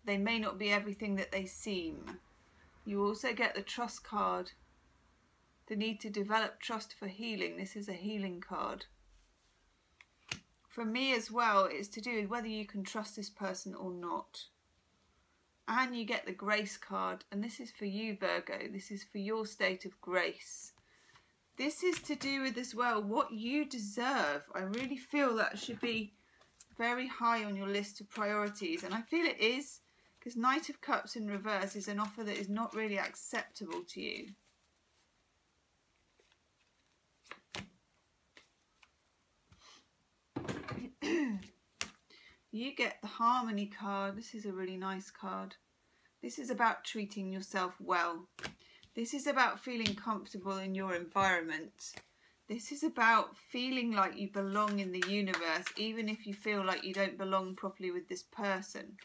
They may not be everything that they seem. You also get the Trust card. The need to develop trust for healing. This is a healing card. For me as well, it's to do with whether you can trust this person or not. And you get the Grace card, and this is for you, Virgo. This is for your state of grace. This is to do with as well what you deserve. I really feel that should be very high on your list of priorities, and I feel it is, because Knight of Cups in reverse is an offer that is not really acceptable to you. You get the Harmony card. This is a really nice card. This is about treating yourself well. This is about feeling comfortable in your environment. This is about feeling like you belong in the universe, even if you feel like you don't belong properly with this person.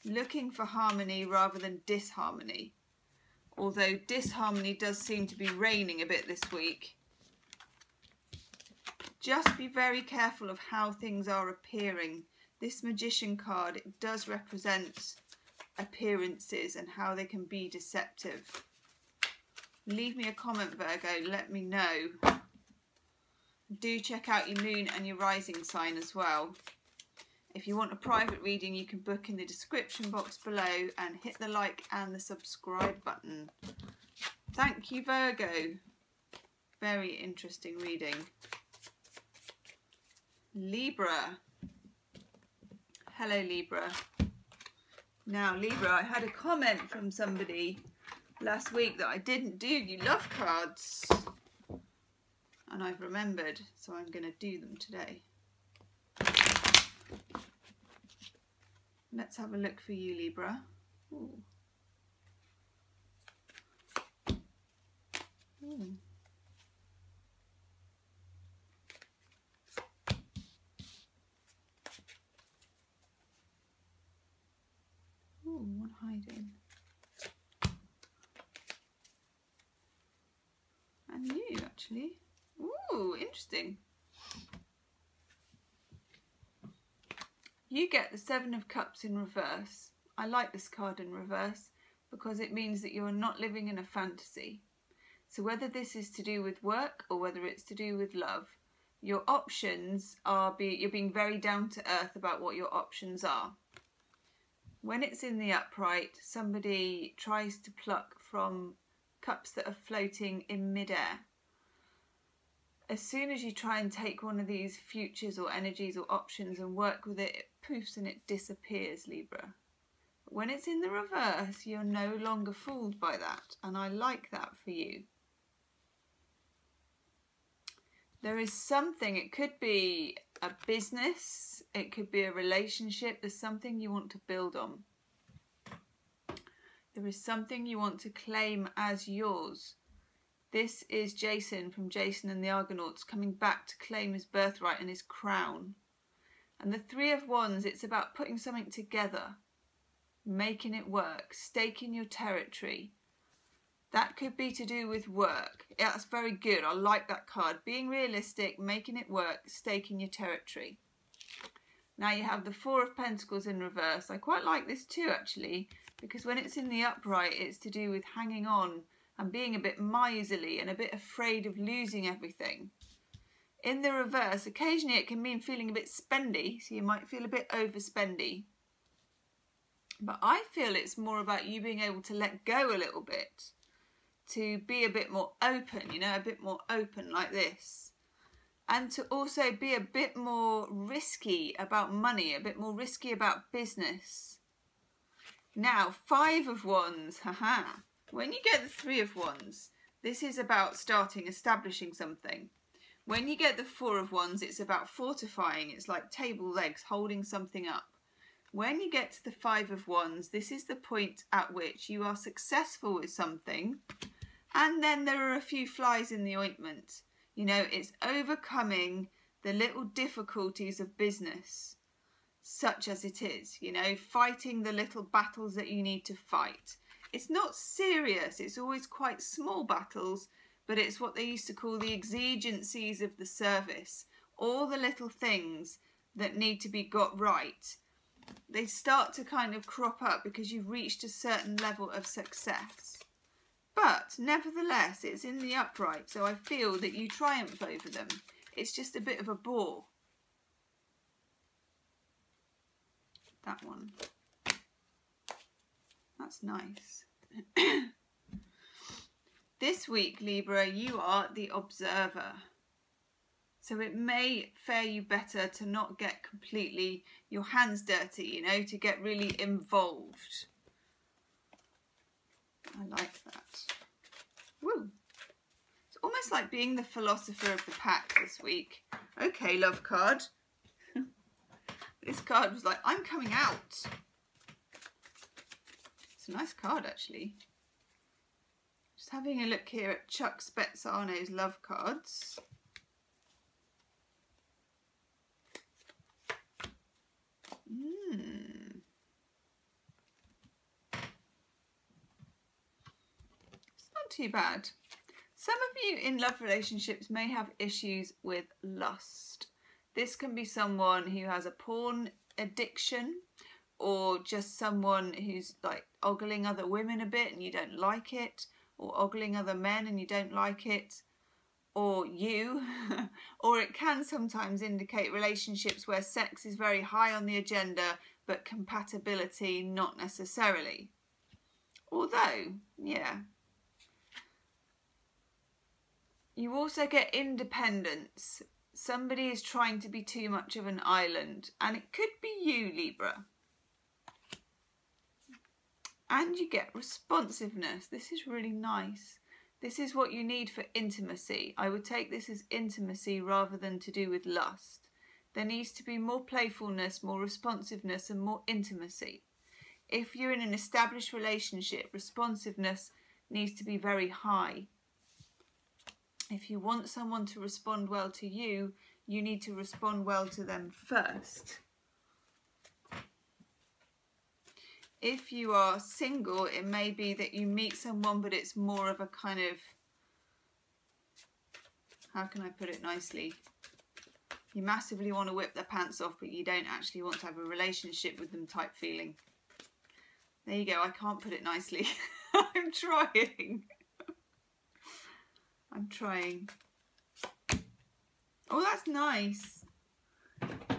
Looking for harmony rather than disharmony. Although disharmony does seem to be reigning a bit this week. Just be very careful of how things are appearing. This Magician card, it does represent appearances and how they can be deceptive. Leave me a comment, Virgo, let me know. Do check out your moon and your rising sign as well. If you want a private reading, you can book in the description box below, and hit the like and the subscribe button. Thank you, Virgo. Very interesting reading. Libra. Hello, Libra. Now, Libra, I had a comment from somebody last week that I didn't do you love cards, and I've remembered, so I'm going to do them today. Let's have a look for you, Libra. Ooh. Ooh. Ooh, one hiding. And you, actually. Ooh, interesting. You get the Seven of Cups in reverse. I like this card in reverse because it means that you're not living in a fantasy. So whether this is to do with work or whether it's to do with love, your options are, you're being very down to earth about what your options are. When it's in the upright, somebody tries to pluck from cups that are floating in midair. As soon as you try and take one of these futures or energies or options and work with it, it poofs and it disappears, Libra. But when it's in the reverse, you're no longer fooled by that, and I like that for you. There is something, it could be a business, it could be a relationship, there's something you want to build on. There is something you want to claim as yours. This is Jason from Jason and the Argonauts coming back to claim his birthright and his crown. And the Three of Wands, it's about putting something together, making it work, staking your territory. That could be to do with work. Yeah, that's very good. I like that card. Being realistic, making it work, staking your territory. Now you have the Four of Pentacles in reverse. I quite like this too, actually, because when it's in the upright, it's to do with hanging on and being a bit miserly and a bit afraid of losing everything. In the reverse, occasionally it can mean feeling a bit spendy, so you might feel a bit overspendy. But I feel it's more about you being able to let go a little bit, to be a bit more open, you know, a bit more open like this. And to also be a bit more risky about money, a bit more risky about business. Now, Five of Wands, haha. When you get the Three of Wands, this is about starting, establishing something. When you get the Four of Wands, it's about fortifying. It's like table legs, holding something up. When you get to the Five of Wands, this is the point at which you are successful with something, and then there are a few flies in the ointment. You know, it's overcoming the little difficulties of business, such as it is, you know, fighting the little battles that you need to fight. It's not serious, it's always quite small battles, but it's what they used to call the exigencies of the service. All the little things that need to be got right, they start to kind of crop up because you've reached a certain level of success. But nevertheless, it's in the upright, so I feel that you triumph over them. It's just a bit of a bore. That one. That's nice. This week, Libra, you are the observer. So it may fare you better to not get completely your hands dirty, you know, to get really involved. I like that. Woo! It's almost like being the philosopher of the pack this week. Okay, love card. This card was like, I'm coming out. It's a nice card, actually. Just having a look here at Chuck Spezzano's love cards. It's not too bad. Some of you in love relationships may have issues with lust. This can be someone who has a porn addiction, or just someone who's like ogling other women a bit and you don't like it, or ogling other men and you don't like it, or you. Or it can sometimes indicate relationships where sex is very high on the agenda but compatibility not necessarily. Although, yeah. You also get independence. Somebody is trying to be too much of an island, and it could be you, Libra. And you get responsiveness. This is really nice. This is what you need for intimacy. I would take this as intimacy rather than to do with lust. There needs to be more playfulness, more responsiveness, and more intimacy. If you're in an established relationship, responsiveness needs to be very high. If you want someone to respond well to you, you need to respond well to them first. If you are single, it may be that you meet someone, but it's more of a kind of, how can I put it nicely? You massively want to whip their pants off, but you don't actually want to have a relationship with them type feeling. There you go. I can't put it nicely. I'm trying. I'm trying. Oh, that's nice.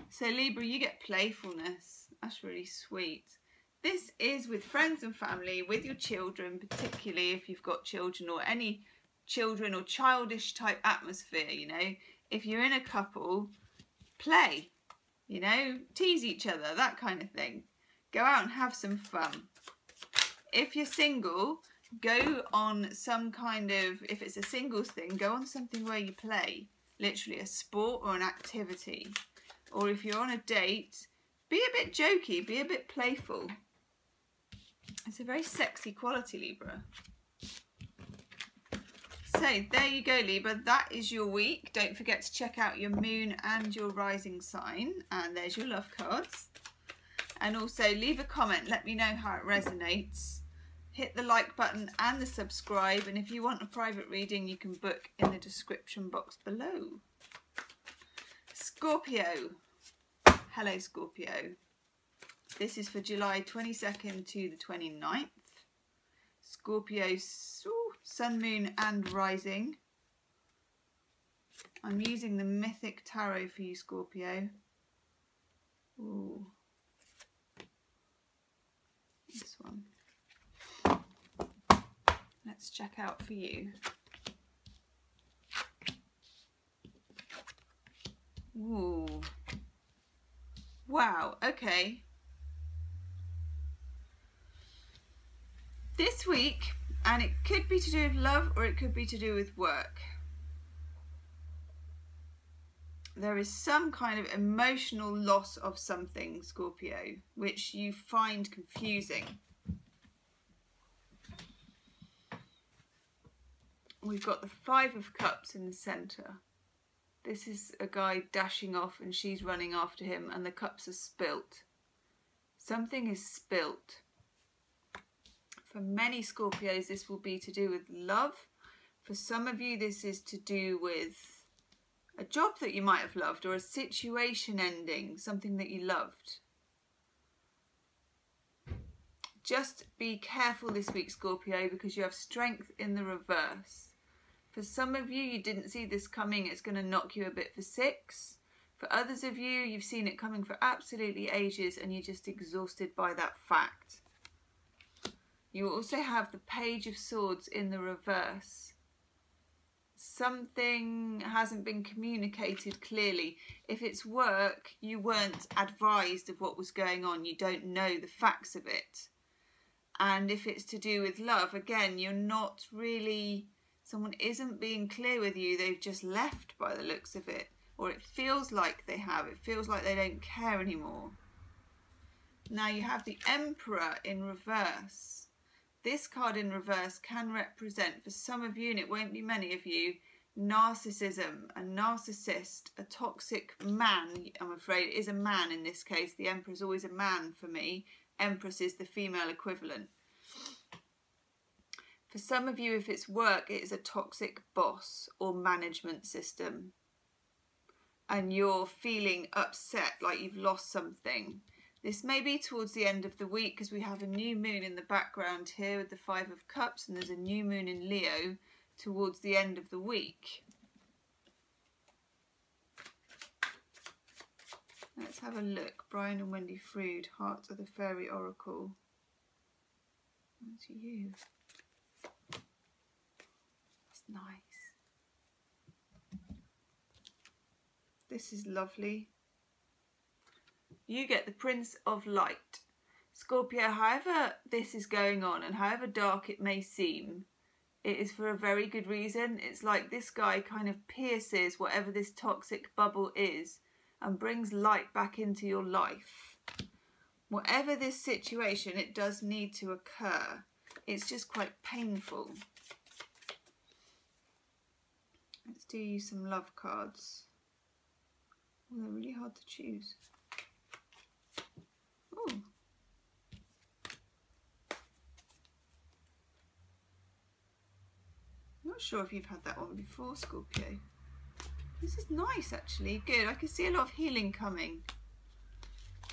So Libra, you get playfulness. That's really sweet. This is with friends and family, with your children, particularly if you've got children or any children or childish type atmosphere, you know. If you're in a couple, play, you know, tease each other, that kind of thing. Go out and have some fun. If you're single, go on some kind of, if it's a singles thing, go on something where you play, literally a sport or an activity. Or if you're on a date, be a bit jokey, be a bit playful. It's a very sexy quality, Libra. So there you go, Libra. That is your week. Don't forget to check out your moon and your rising sign. And there's your love cards. And also leave a comment. Let me know how it resonates. Hit the like button and the subscribe. And if you want a private reading, you can book in the description box below. Scorpio. Hello, Scorpio. This is for July 22nd to the 29th. Scorpio, sun, moon and rising. I'm using the Mythic Tarot for you, Scorpio. Ooh. This one. Let's check out for you. Ooh. Wow, okay. This week, and it could be to do with love or it could be to do with work. There is some kind of emotional loss of something, Scorpio, which you find confusing. We've got the Five of Cups in the centre. This is a guy dashing off and she's running after him and the cups are spilt. Something is spilt. For many Scorpios, this will be to do with love. For some of you, this is to do with a job that you might have loved or a situation ending, something that you loved. Just be careful this week, Scorpio, because you have strength in the reverse. For some of you, you didn't see this coming. It's going to knock you a bit for 6. For others of you, you've seen it coming for absolutely ages and you're just exhausted by that fact. You also have the Page of Swords in the reverse. Something hasn't been communicated clearly. If it's work, you weren't advised of what was going on. You don't know the facts of it. And if it's to do with love, again, you're not really... Someone isn't being clear with you. They've just left by the looks of it. Or it feels like they have. It feels like they don't care anymore. Now you have the Emperor in reverse. This card in reverse can represent, for some of you, and it won't be many of you, narcissism, a narcissist, a toxic man. I'm afraid it is a man in this case. The Emperor is always a man for me. Empress is the female equivalent. For some of you, if it's work, it is a toxic boss or management system. And you're feeling upset, like you've lost something. This may be towards the end of the week because we have a new moon in the background here with the Five of Cups, and there's a new moon in Leo towards the end of the week. Let's have a look. Brian and Wendy Frood, Heart of the Fairy Oracle. That's you. That's nice. This is lovely. You get the Prince of Light. Scorpio, however this is going on and however dark it may seem, it is for a very good reason. It's like this guy kind of pierces whatever this toxic bubble is and brings light back into your life. Whatever this situation, it does need to occur. It's just quite painful. Let's do you some love cards. Oh, they're really hard to choose. Ooh. not sure if you've had that one before, Scorpio. This is nice, actually. Good. I can see a lot of healing coming.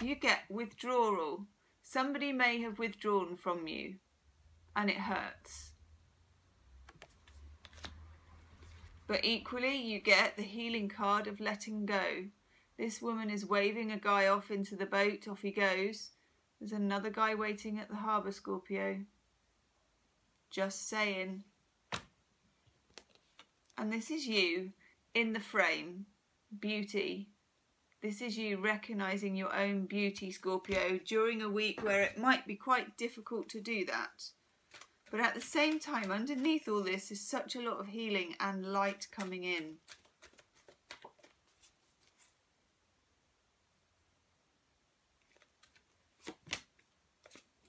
You get withdrawal. Somebody may have withdrawn from you, and it hurts. But equally, you get the healing card of letting go. This woman is waving a guy off into the boat. Off he goes. There's another guy waiting at the harbour, Scorpio. Just saying. And this is you in the frame. Beauty. This is you recognising your own beauty, Scorpio, during a week where it might be quite difficult to do that. But at the same time, underneath all this is such a lot of healing and light coming in.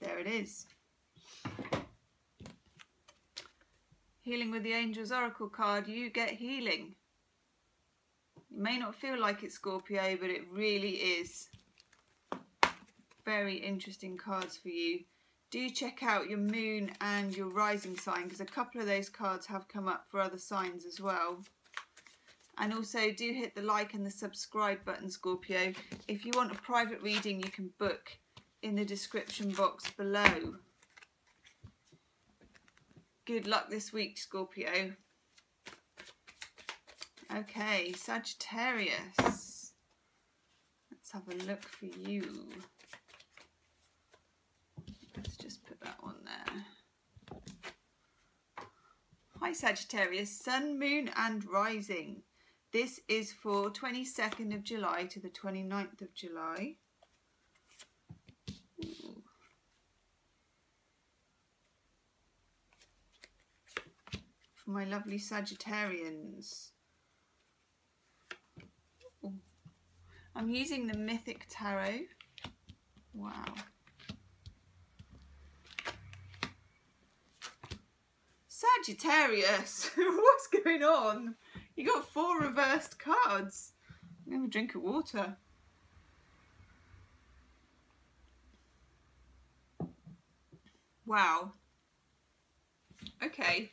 There it is. Healing with the Angels Oracle card, you get healing. You may not feel like it, Scorpio, but it really is. Very interesting cards for you. Do check out your moon and your rising sign, because a couple of those cards have come up for other signs as well. And also do hit the like and the subscribe button, Scorpio. If you want a private reading, you can book in the description box below. Good luck this week, Scorpio. Okay, Sagittarius. Let's have a look for you. Let's just put that one there. Hi, Sagittarius. Sun, Moon and Rising. This is for 22nd of July to the 29th of July. Ooh. For my lovely Sagittarians. Ooh. I'm using the Mythic Tarot. Wow. Sagittarius, what's going on? You got 4 reversed cards. I'm going to have a drink of water. Wow. Okay.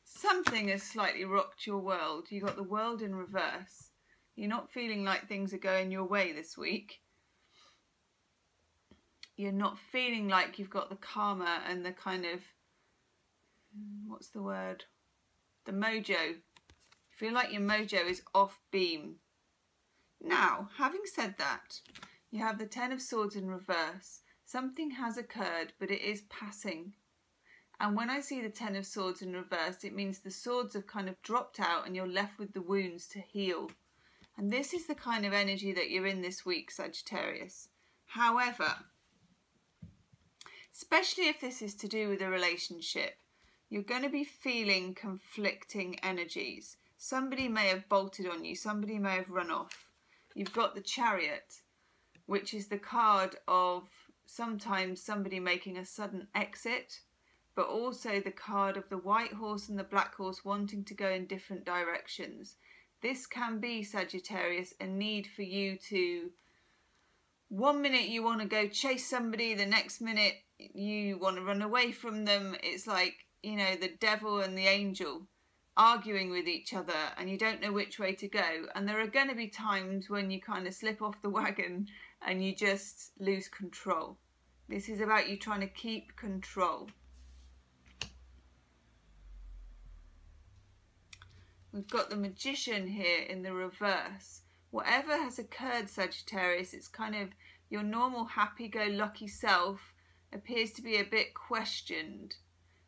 Something has slightly rocked your world. You got the World in reverse. You're not feeling like things are going your way this week. You're not feeling like you've got the karma and the kind of, what's the word? The mojo. You feel like your mojo is off beam. Now, having said that, you have the 10 of Swords in reverse. Something has occurred, but it is passing. And when I see the 10 of Swords in reverse, it means the swords have kind of dropped out and you're left with the wounds to heal. And this is the kind of energy that you're in this week, Sagittarius. However, especially if this is to do with a relationship, you're going to be feeling conflicting energies. Somebody may have bolted on you. Somebody may have run off. You've got the Chariot, which is the card of sometimes somebody making a sudden exit, but also the card of the white horse and the black horse wanting to go in different directions. This can be, Sagittarius, a need for you to, one minute you want to go chase somebody, the next minute you want to run away from them. It's like, you know, the devil and the angel arguing with each other and you don't know which way to go. And there are going to be times when you kind of slip off the wagon and you just lose control. This is about you trying to keep control. We've got the Magician here in the reverse. Whatever has occurred, Sagittarius, it's kind of your normal happy-go-lucky self appears to be a bit questioned.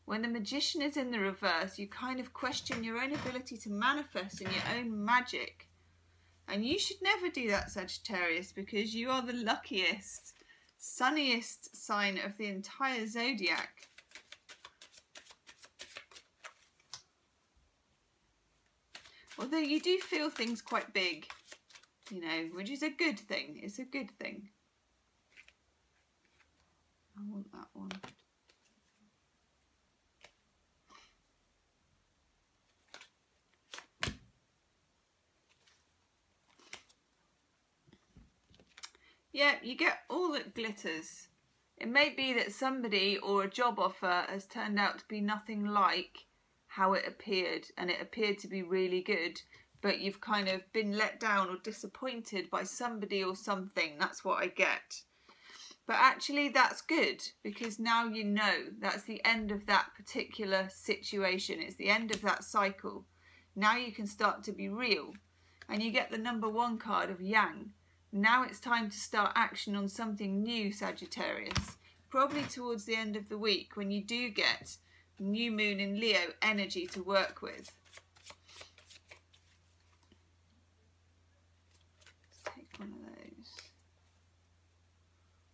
When the Magician is in the reverse, you kind of question your own ability to manifest and your own magic. And you should never do that, Sagittarius, because you are the luckiest, sunniest sign of the entire zodiac. Although you do feel things quite big, you know, which is a good thing. It's a good thing. I want that one. Yeah, you get all that glitters It may be that somebody or a job offer has turned out to be nothing like how it appeared, and it appeared to be really good, but you've kind of been let down or disappointed by somebody or something. That's what I get. But actually that's good, because now you know that's the end of that particular situation. It's the end of that cycle. Now you can start to be real. And you get the number 1 card of Yang. Now it's time to start action on something new, Sagittarius. Probably towards the end of the week, when you do get new moon in Leo energy to work with. Let's take one of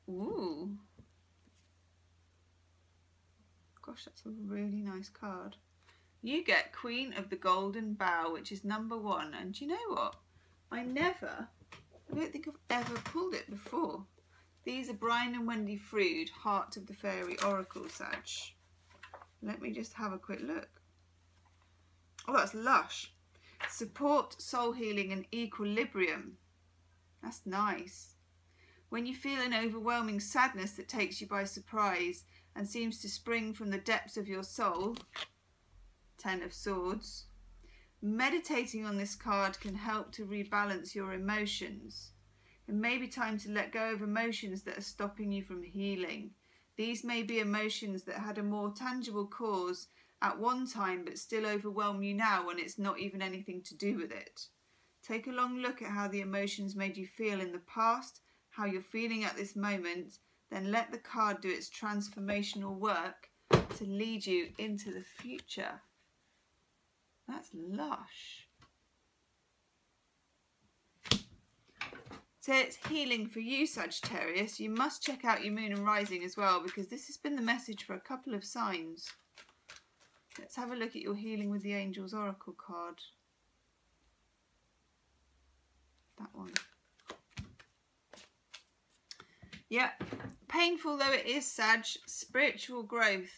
those. Ooh. Gosh, that's a really nice card. You get Queen of the Golden Bow, which is number 1. And do you know what? I don't think I've ever pulled it before. These are Brian and Wendy Frood, Heart of the Fairy Oracle, Sag. Let me just have a quick look. Oh, that's lush. Support, soul healing and equilibrium. That's nice. When you feel an overwhelming sadness that takes you by surprise and seems to spring from the depths of your soul, 10 of Swords, meditating on this card can help to rebalance your emotions. It may be time to let go of emotions that are stopping you from healing. These may be emotions that had a more tangible cause at one time but still overwhelm you now when it's not even anything to do with it. Take a long look at how the emotions made you feel in the past, how you're feeling at this moment, then let the card do its transformational work to lead you into the future. That's lush. So it's healing for you, Sagittarius. You must check out your moon and rising as well, because this has been the message for a couple of signs. Let's have a look at your healing with the Angels Oracle card. That one. Yeah, painful though it is, Sag, spiritual growth.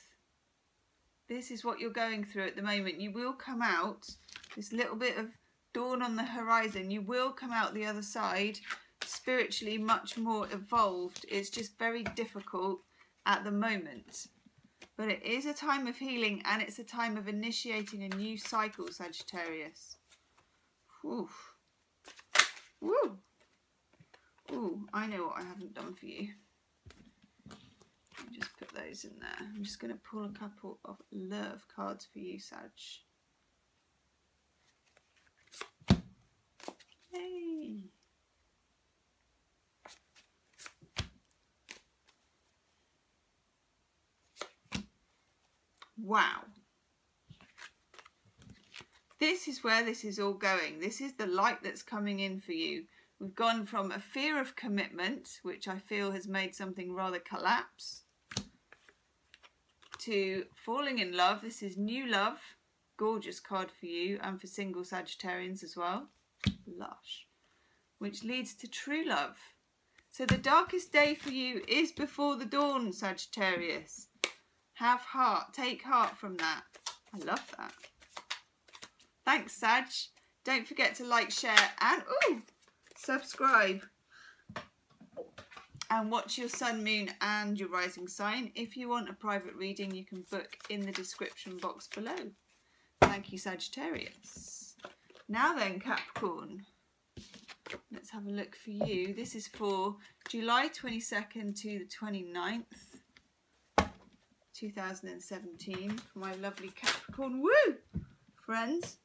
This is what you're going through at the moment. You will come out, this little bit of dawn on the horizon, you will come out the other side spiritually much more evolved. It's just very difficult at the moment. But it is a time of healing, and it's a time of initiating a new cycle, Sagittarius. Whew. Woo. Ooh, I know what I haven't done for you. Let me just put those in there. I'm just going to pull a couple of love cards for you, Sag. Hey. Wow. This is where this is all going. This is the light that's coming in for you. We've gone from a fear of commitment, which I feel has made something rather collapse, to falling in love. This is new love. Gorgeous card for you and for single Sagittarians as well. Lush. Which leads to true love. So the darkest day for you is before the dawn, Sagittarius. Have heart. Take heart from that. I love that. Thanks, Sag. Don't forget to like, share and subscribe. And watch your sun, moon and your rising sign. If you want a private reading, you can book in the description box below. Thank you, Sagittarius. Now then, Capricorn. Let's have a look for you. This is for July 22nd to the 29th, 2017. For my lovely Capricorn. Woo! Friends.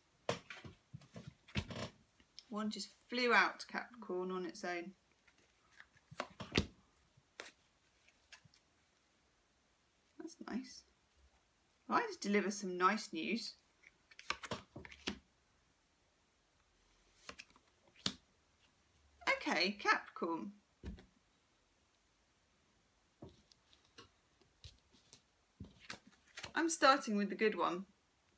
One just flew out, Capricorn, on its own. That's nice. I just deliver some nice news. Okay, Capricorn. I'm starting with the good one.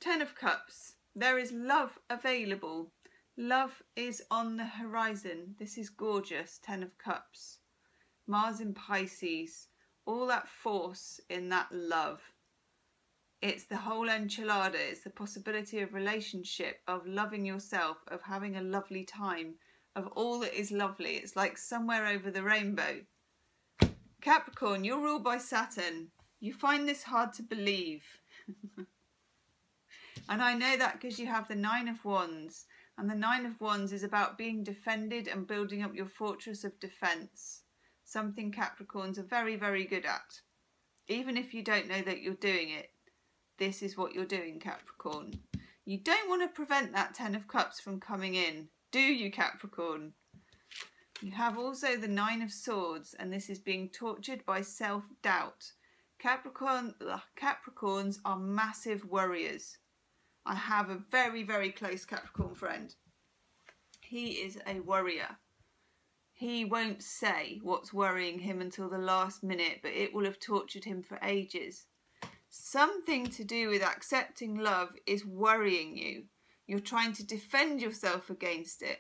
10 of Cups. There is love available. Love is on the horizon. This is gorgeous. 10 of Cups. Mars in Pisces. All that force in that love. It's the whole enchilada. It's the possibility of relationship, of loving yourself, of having a lovely time, of all that is lovely. It's like somewhere over the rainbow. Capricorn, you're ruled by Saturn. You find this hard to believe. And I know that because you have the Nine of Wands. And the Nine of Wands is about being defended and building up your fortress of defense. Something Capricorns are very, very good at. Even if you don't know that you're doing it, this is what you're doing, Capricorn. You don't want to prevent that Ten of Cups from coming in, do you, Capricorn? You have also the Nine of Swords, and this is being tortured by self-doubt. Capricorns are massive worriers. I have a very, very close Capricorn friend. He is a worrier. He won't say what's worrying him until the last minute, but it will have tortured him for ages. Something to do with accepting love is worrying you. You're trying to defend yourself against it.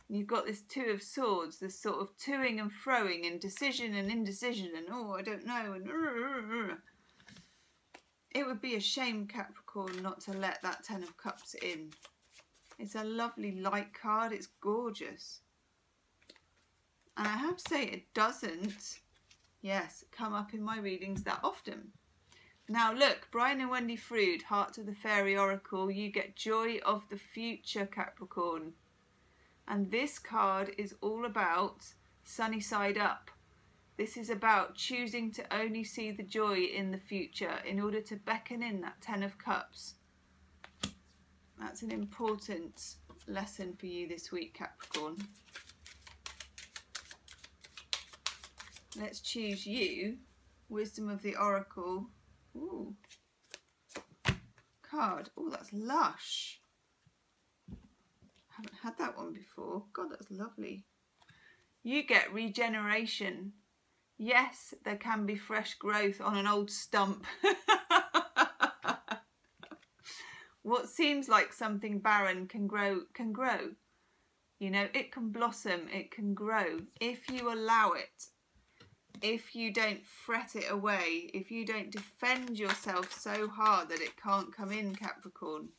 You've got this Two of Swords, this sort of toing and froing and decision and indecision and oh, I don't know. And it would be a shame, Capricorn, not to let that Ten of Cups in. It's a lovely light card. It's gorgeous. And I have to say it doesn't, yes, come up in my readings that often. Now look, Brian and Wendy Frood, Heart of the Fairy Oracle, you get Joy of the Future, Capricorn. And this card is all about sunny side up. This is about choosing to only see the joy in the future in order to beckon in that Ten of Cups. That's an important lesson for you this week, Capricorn. Let's choose you, Wisdom of the Oracle. Ooh. Card. Oh, that's lush. Haven't had that one before. God, that's lovely. You get Regeneration. Yes, there can be fresh growth on an old stump. What seems like something barren can grow. You know, it can blossom, it can grow if you allow it. If you don't fret it away, if you don't defend yourself so hard that it can't come in, Capricorn.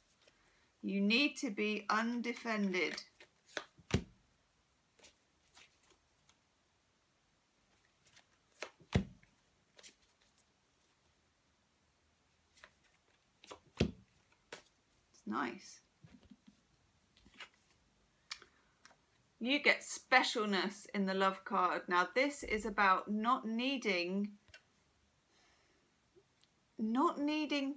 You need to be undefended. It's nice. You get specialness in the love card. Now this is about not needing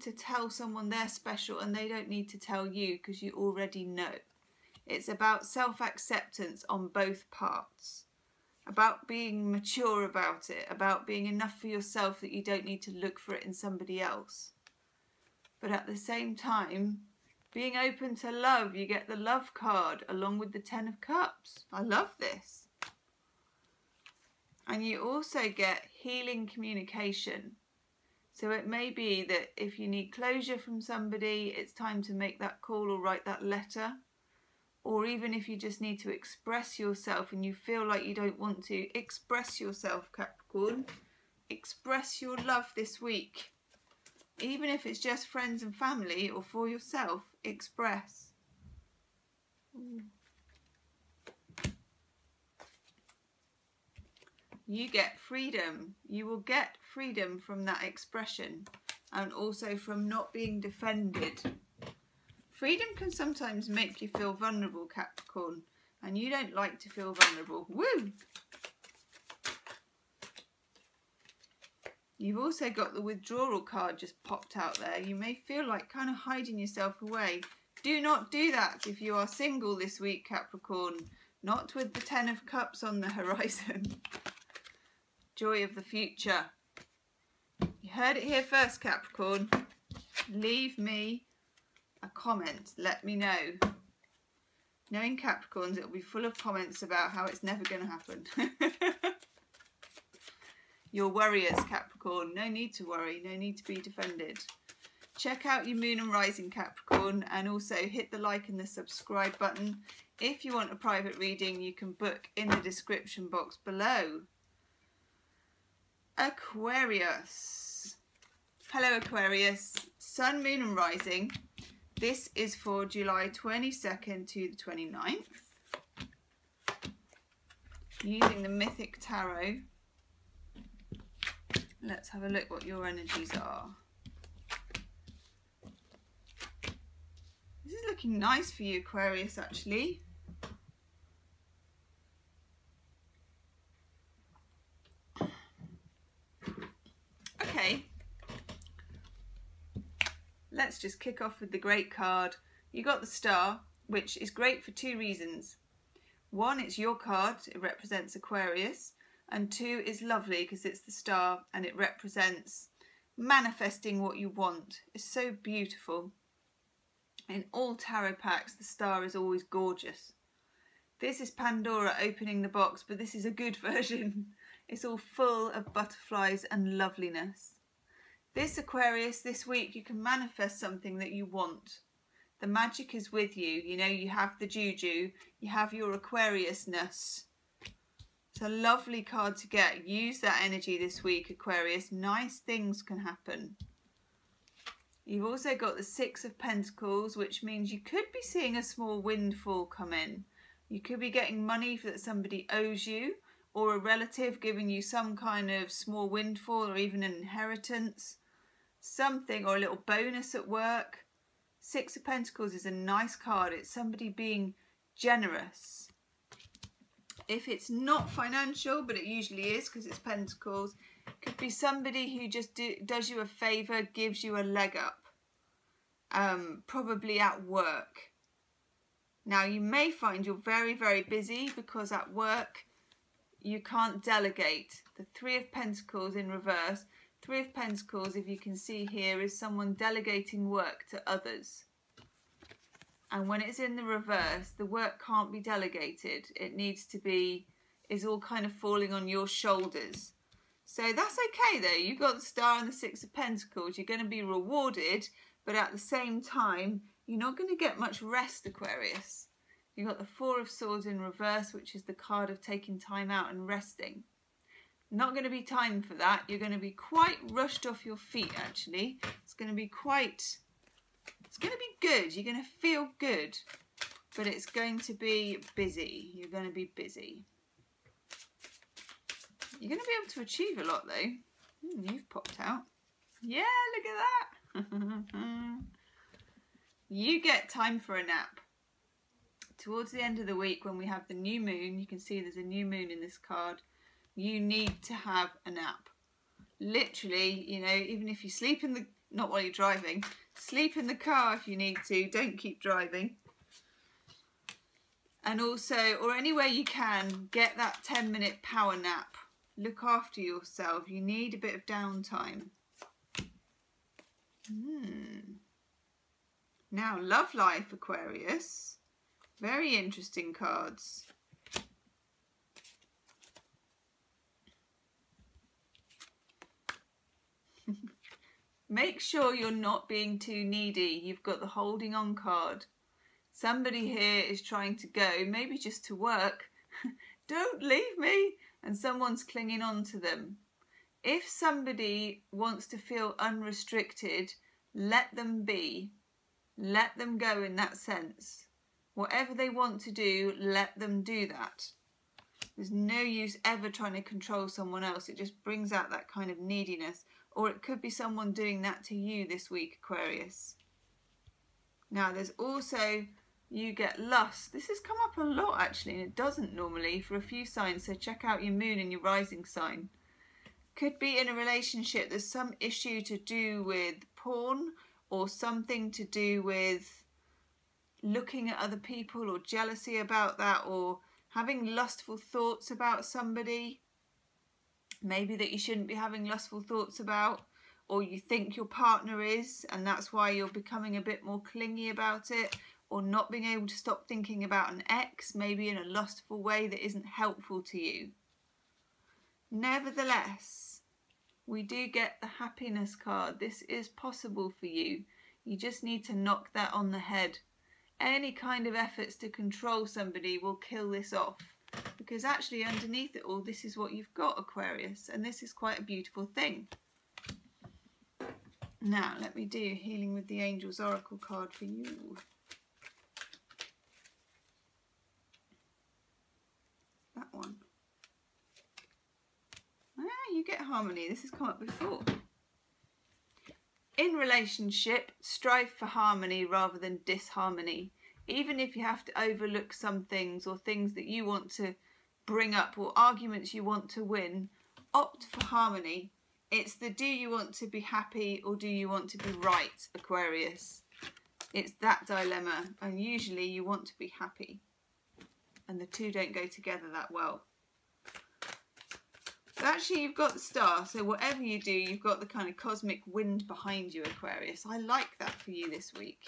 to tell someone they're special and they don't need to tell you because you already know. It's about self-acceptance on both parts. About being mature about it. About being enough for yourself that you don't need to look for it in somebody else. But at the same time, being open to love, you get the love card along with the Ten of Cups. I love this. And you also get healing communication. So it may be that if you need closure from somebody, it's time to make that call or write that letter. Or even if you just need to express yourself and you feel like you don't want to, express yourself, Capricorn. Express your love this week. Even if it's just friends and family or for yourself, express. Ooh. You get freedom. You will get freedom from that expression and also from not being defended. Freedom can sometimes make you feel vulnerable, Capricorn, and you don't like to feel vulnerable. Woo! You've also got the withdrawal card just popped out there. You may feel like kind of hiding yourself away. Do not do that if you are single this week, Capricorn. Not with the Ten of Cups on the horizon. Joy of the future. You heard it here first, Capricorn. Leave me a comment. Let me know. Knowing Capricorns, it'll be full of comments about how it's never going to happen. You're warriors, Capricorn. No need to worry. No need to be defended. Check out your moon and rising, Capricorn, and also hit the like and the subscribe button. If you want a private reading, you can book in the description box below. Aquarius. Hello, Aquarius. Sun, moon and rising. This is for July 22nd to the 29th. Using the Mythic Tarot. Let's have a look what your energies are. This is looking nice for you, Aquarius, actually. Okay. Let's just kick off with the great card. You got the Star, which is great for two reasons. One, it's your card, it represents Aquarius. And two, is lovely because it's the Star and it represents manifesting what you want. It's so beautiful. In all tarot packs, the Star is always gorgeous. This is Pandora opening the box, but this is a good version. It's all full of butterflies and loveliness. This Aquarius, this week, you can manifest something that you want. The magic is with you. You know, you have the juju, you have your Aquariusness. It's a lovely card to get. Use that energy this week, Aquarius. Nice things can happen. You've also got the Six of Pentacles, which means you could be seeing a small windfall come in. You could be getting money that somebody owes you, or a relative giving you some kind of small windfall, or even an inheritance. Something, or a little bonus at work. Six of Pentacles is a nice card. It's somebody being generous. If it's not financial, but it usually is because it's Pentacles, it could be somebody who just does you a favour, gives you a leg up. Probably at work. Now you may find you're very, very busy because at work you can't delegate. The Three of Pentacles in reverse. Three of Pentacles, if you can see here, is someone delegating work to others. And when it's in the reverse, the work can't be delegated. It needs to be, is all kind of falling on your shoulders. So that's okay though. You've got the Star and the Six of Pentacles. You're going to be rewarded, but at the same time, you're not going to get much rest, Aquarius. You've got the Four of Swords in reverse, which is the card of taking time out and resting. Not going to be time for that. You're going to be quite rushed off your feet, actually. It's going to be quite... It's going to be good. You're going to feel good. But it's going to be busy. You're going to be busy. You're going to be able to achieve a lot, though. You've popped out. Yeah, look at that. You get time for a nap. Towards the end of the week, when we have the new moon, you can see there's a new moon in this card. You need to have a nap. Literally, you know, even if you sleep in the, not while you're driving, sleep in the car if you need to, don't keep driving. And also, or anywhere you can, get that 10-minute power nap. Look after yourself. You need a bit of downtime. Now, love life, Aquarius. Very interesting cards. Make sure you're not being too needy. You've got the holding on card. Somebody here is trying to go, maybe just to work. Don't leave me. And someone's clinging on to them. If somebody wants to feel unrestricted, let them be. Let them go in that sense. Whatever they want to do, let them do that. There's no use ever trying to control someone else. It just brings out that kind of neediness. Or it could be someone doing that to you this week, Aquarius. Now, there's also, you get lust. This has come up a lot, actually, and it doesn't normally for a few signs. So check out your moon and your rising sign. Could be in a relationship. There's some issue to do with porn or something to do with looking at other people or jealousy about that, or having lustful thoughts about somebody. Maybe that you shouldn't be having lustful thoughts about, or you think your partner is, and that's why you're becoming a bit more clingy about it, or not being able to stop thinking about an ex, maybe in a lustful way that isn't helpful to you. Nevertheless, we do get the happiness card. This is possible for you. You just need to knock that on the head. Any kind of efforts to control somebody will kill this off. Because actually underneath it all, this is what you've got, Aquarius. And this is quite a beautiful thing. Now, let me do Healing with the Angels Oracle card for you. That one. Ah, you you get harmony? This has come up before. In relationship, strive for harmony rather than disharmony. Even if you have to overlook some things or things that you want to bring up or arguments you want to win, opt for harmony. It's the do you want to be happy or do you want to be right, Aquarius? It's that dilemma, and usually you want to be happy. And the two don't go together that well. But actually you've got the star, so whatever you do, you've got the kind of cosmic wind behind you, Aquarius. I like that for you this week.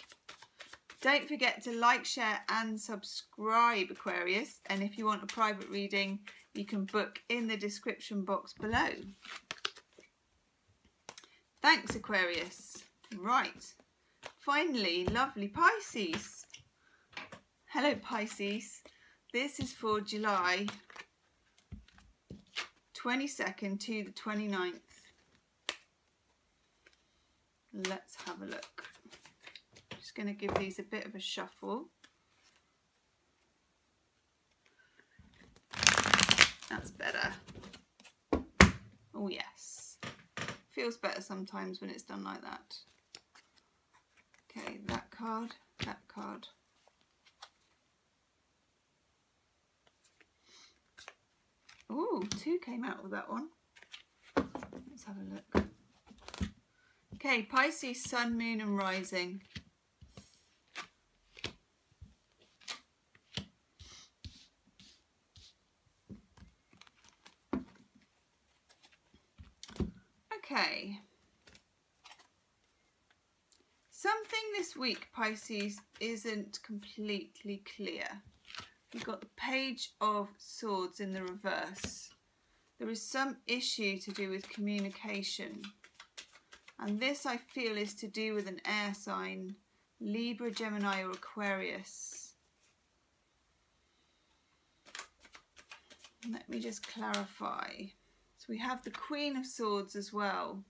Don't forget to like, share and subscribe, Aquarius. And if you want a private reading, you can book in the description box below. Thanks, Aquarius. Right. Finally, lovely Pisces. Hello, Pisces. This is for July 22nd to the 29th. Let's have a look. I'm just going to give these a bit of a shuffle. That's better. Oh yes. Feels better sometimes when it's done like that. Okay, that card, that card. Ooh, 2 came out with that one. Let's have a look. Okay, Pisces, Sun, Moon and Rising. Okay. Something this week, Pisces, isn't completely clear. We've got the Page of Swords in the reverse. There is some issue to do with communication. And this, I feel, is to do with an air sign, Libra, Gemini or Aquarius. Let me just clarify. So we have the Queen of Swords as well.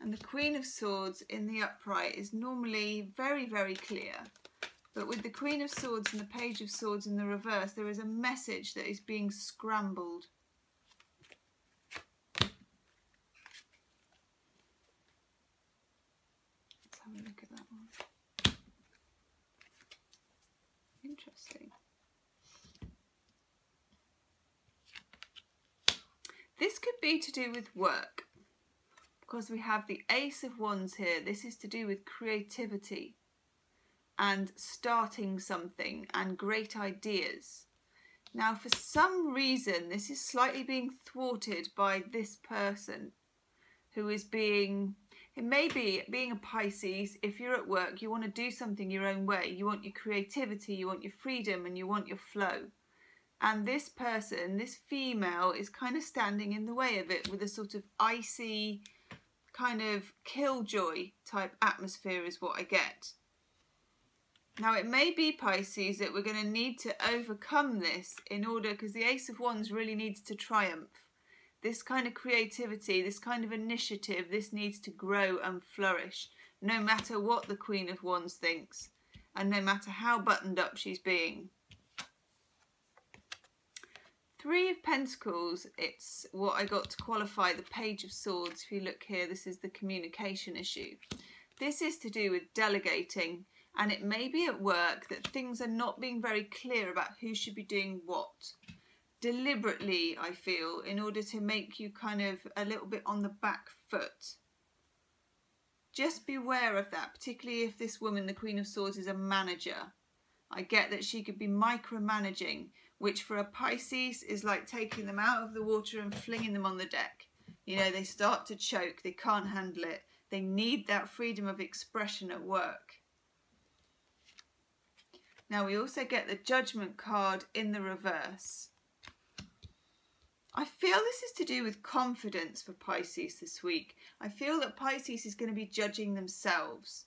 And the Queen of Swords in the upright is normally very, very clear. But with the Queen of Swords and the Page of Swords in the reverse, there is a message that is being scrambled. Let's have a look at that one. Interesting. This could be to do with work, because we have the Ace of Wands here. This is to do with creativity and starting something and great ideas. Now, for some reason, this is slightly being thwarted by this person who is being, it may be being a Pisces, if you're at work, you want to do something your own way. You want your creativity, you want your freedom, and you want your flow. And this person, this female, is kind of standing in the way of it with a sort of icy, kind of killjoy type atmosphere is what I get. Now it may be, Pisces, that we're going to need to overcome this in order, because the Ace of Wands really needs to triumph. This kind of creativity, this kind of initiative, this needs to grow and flourish, no matter what the Queen of Wands thinks and no matter how buttoned up she's being. 3 of Pentacles, it's what I got to qualify the Page of Swords. If you look here, this is the communication issue. This is to do with delegating, and it may be at work that things are not being very clear about who should be doing what. Deliberately, I feel, in order to make you kind of a little bit on the back foot. Just beware of that, particularly if this woman, the Queen of Swords, is a manager. I get that she could be micromanaging, which for a Pisces is like taking them out of the water and flinging them on the deck. You know, they start to choke, they can't handle it. They need that freedom of expression at work. Now we also get the Judgment card in the reverse. I feel this is to do with confidence for Pisces this week. I feel that Pisces is going to be judging themselves.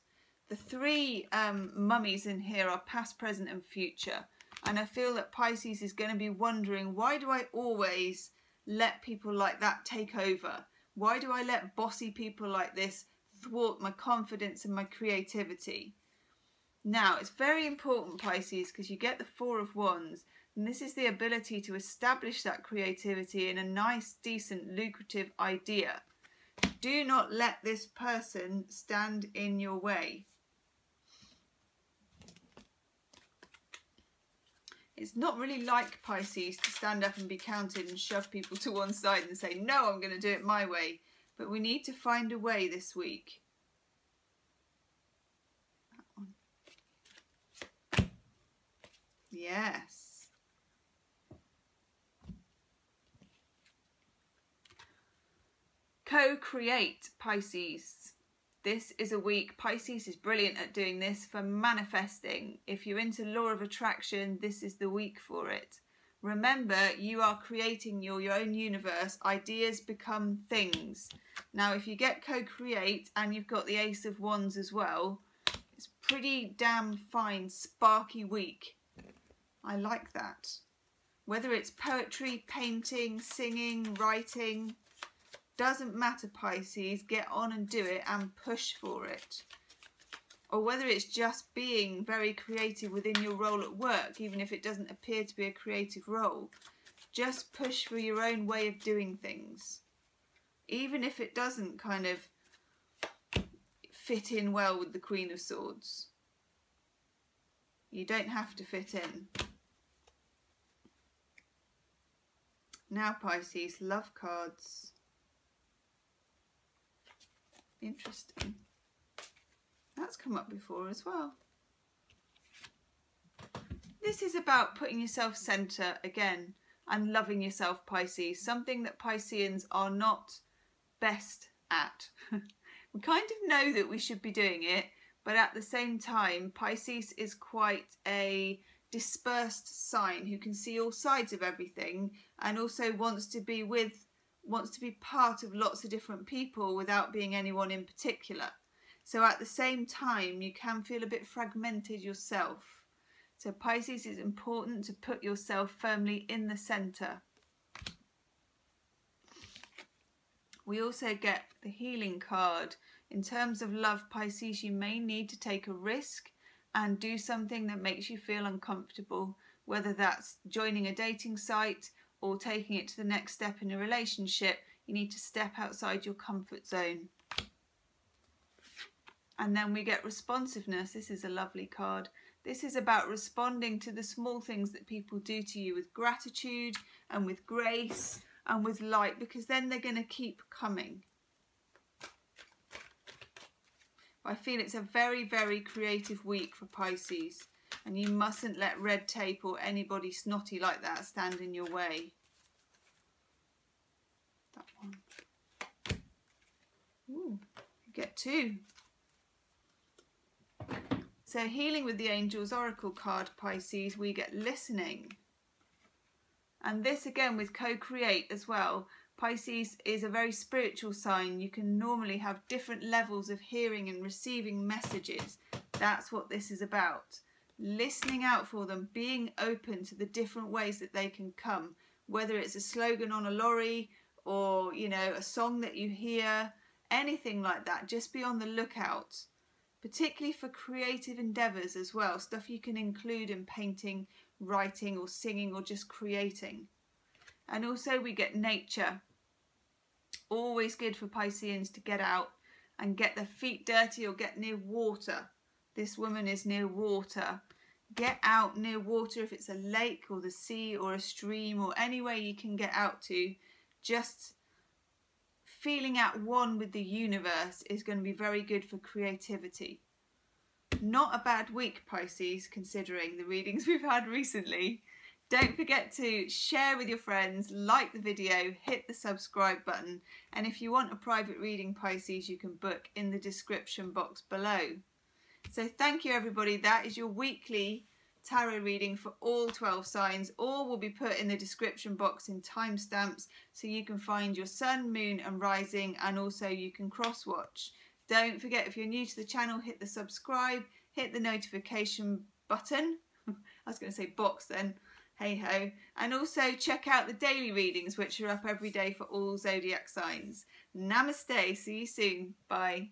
The 3 mummies in here are past, present and future. And I feel that Pisces is going to be wondering, why do I always let people like that take over? Why do I let bossy people like this thwart my confidence and my creativity? Now, it's very important, Pisces, because you get the 4 of Wands, And this is the ability to establish that creativity in a nice, decent, lucrative idea. Do not let this person stand in your way. It's not really like Pisces to stand up and be counted and shove people to one side and say, no, I'm going to do it my way. But we need to find a way this week. That one. Yes. Co-create, Pisces. This is a week, Pisces is brilliant at doing this for manifesting. If you're into law of attraction, this is the week for it. Remember, you are creating your own universe. Ideas become things. Now, if you get co-create and you've got the Ace of Wands as well, it's pretty damn fine, sparky week. I like that. Whether it's poetry, painting, singing, writing, doesn't matter, Pisces. Get on and do it and push for it. Or whether it's just being very creative within your role at work, even if it doesn't appear to be a creative role. Just push for your own way of doing things. Even if it doesn't kind of fit in well with the Queen of Swords. You don't have to fit in. Now, Pisces, love cards. Interesting. That's come up before as well. This is about putting yourself centre again and loving yourself, Pisces. Something that Pisceans are not best at. We kind of know that we should be doing it, but at the same time, Pisces is quite a dispersed sign who can see all sides of everything and also wants to be part of lots of different people without being anyone in particular. So at the same time, you can feel a bit fragmented yourself. So Pisces, is important to put yourself firmly in the centre. We also get the healing card. In terms of love, Pisces, you may need to take a risk and do something that makes you feel uncomfortable, whether that's joining a dating site or taking it to the next step in a relationship. You need to step outside your comfort zone. And then we get responsiveness. This is a lovely card. This is about responding to the small things that people do to you with gratitude and with grace and with light, because then they're going to keep coming. I feel it's a very, very creative week for Pisces, and you mustn't let red tape or anybody snotty like that stand in your way. That one. Ooh, you get two. So healing with the Angels Oracle card, Pisces, we get listening. And this again with co-create as well. Pisces is a very spiritual sign. You can normally have different levels of hearing and receiving messages. That's what this is about. Listening out for them, being open to the different ways that they can come. Whether it's a slogan on a lorry or, you know, a song that you hear, anything like that. Just be on the lookout. Particularly for creative endeavours as well. Stuff you can include in painting, writing or singing or just creating. And also we get nature. Always good for Pisceans to get out and get their feet dirty or get near water. This woman is near water. Get out near water, if it's a lake or the sea or a stream or anywhere you can get out to. Just feeling at one with the universe is going to be very good for creativity. Not a bad week, Pisces, considering the readings we've had recently. Don't forget to share with your friends, like the video, hit the subscribe button, and if you want a private reading, Pisces, you can book in the description box below. So thank you, everybody. That is your weekly tarot reading for all 12 signs. All will be put in the description box in timestamps so you can find your sun, moon and rising, and also you can cross watch. Don't forget, if you're new to the channel, hit the subscribe, hit the notification button. I was going to say box then, hey ho. And also check out the daily readings, which are up every day for all zodiac signs. Namaste, see you soon, bye.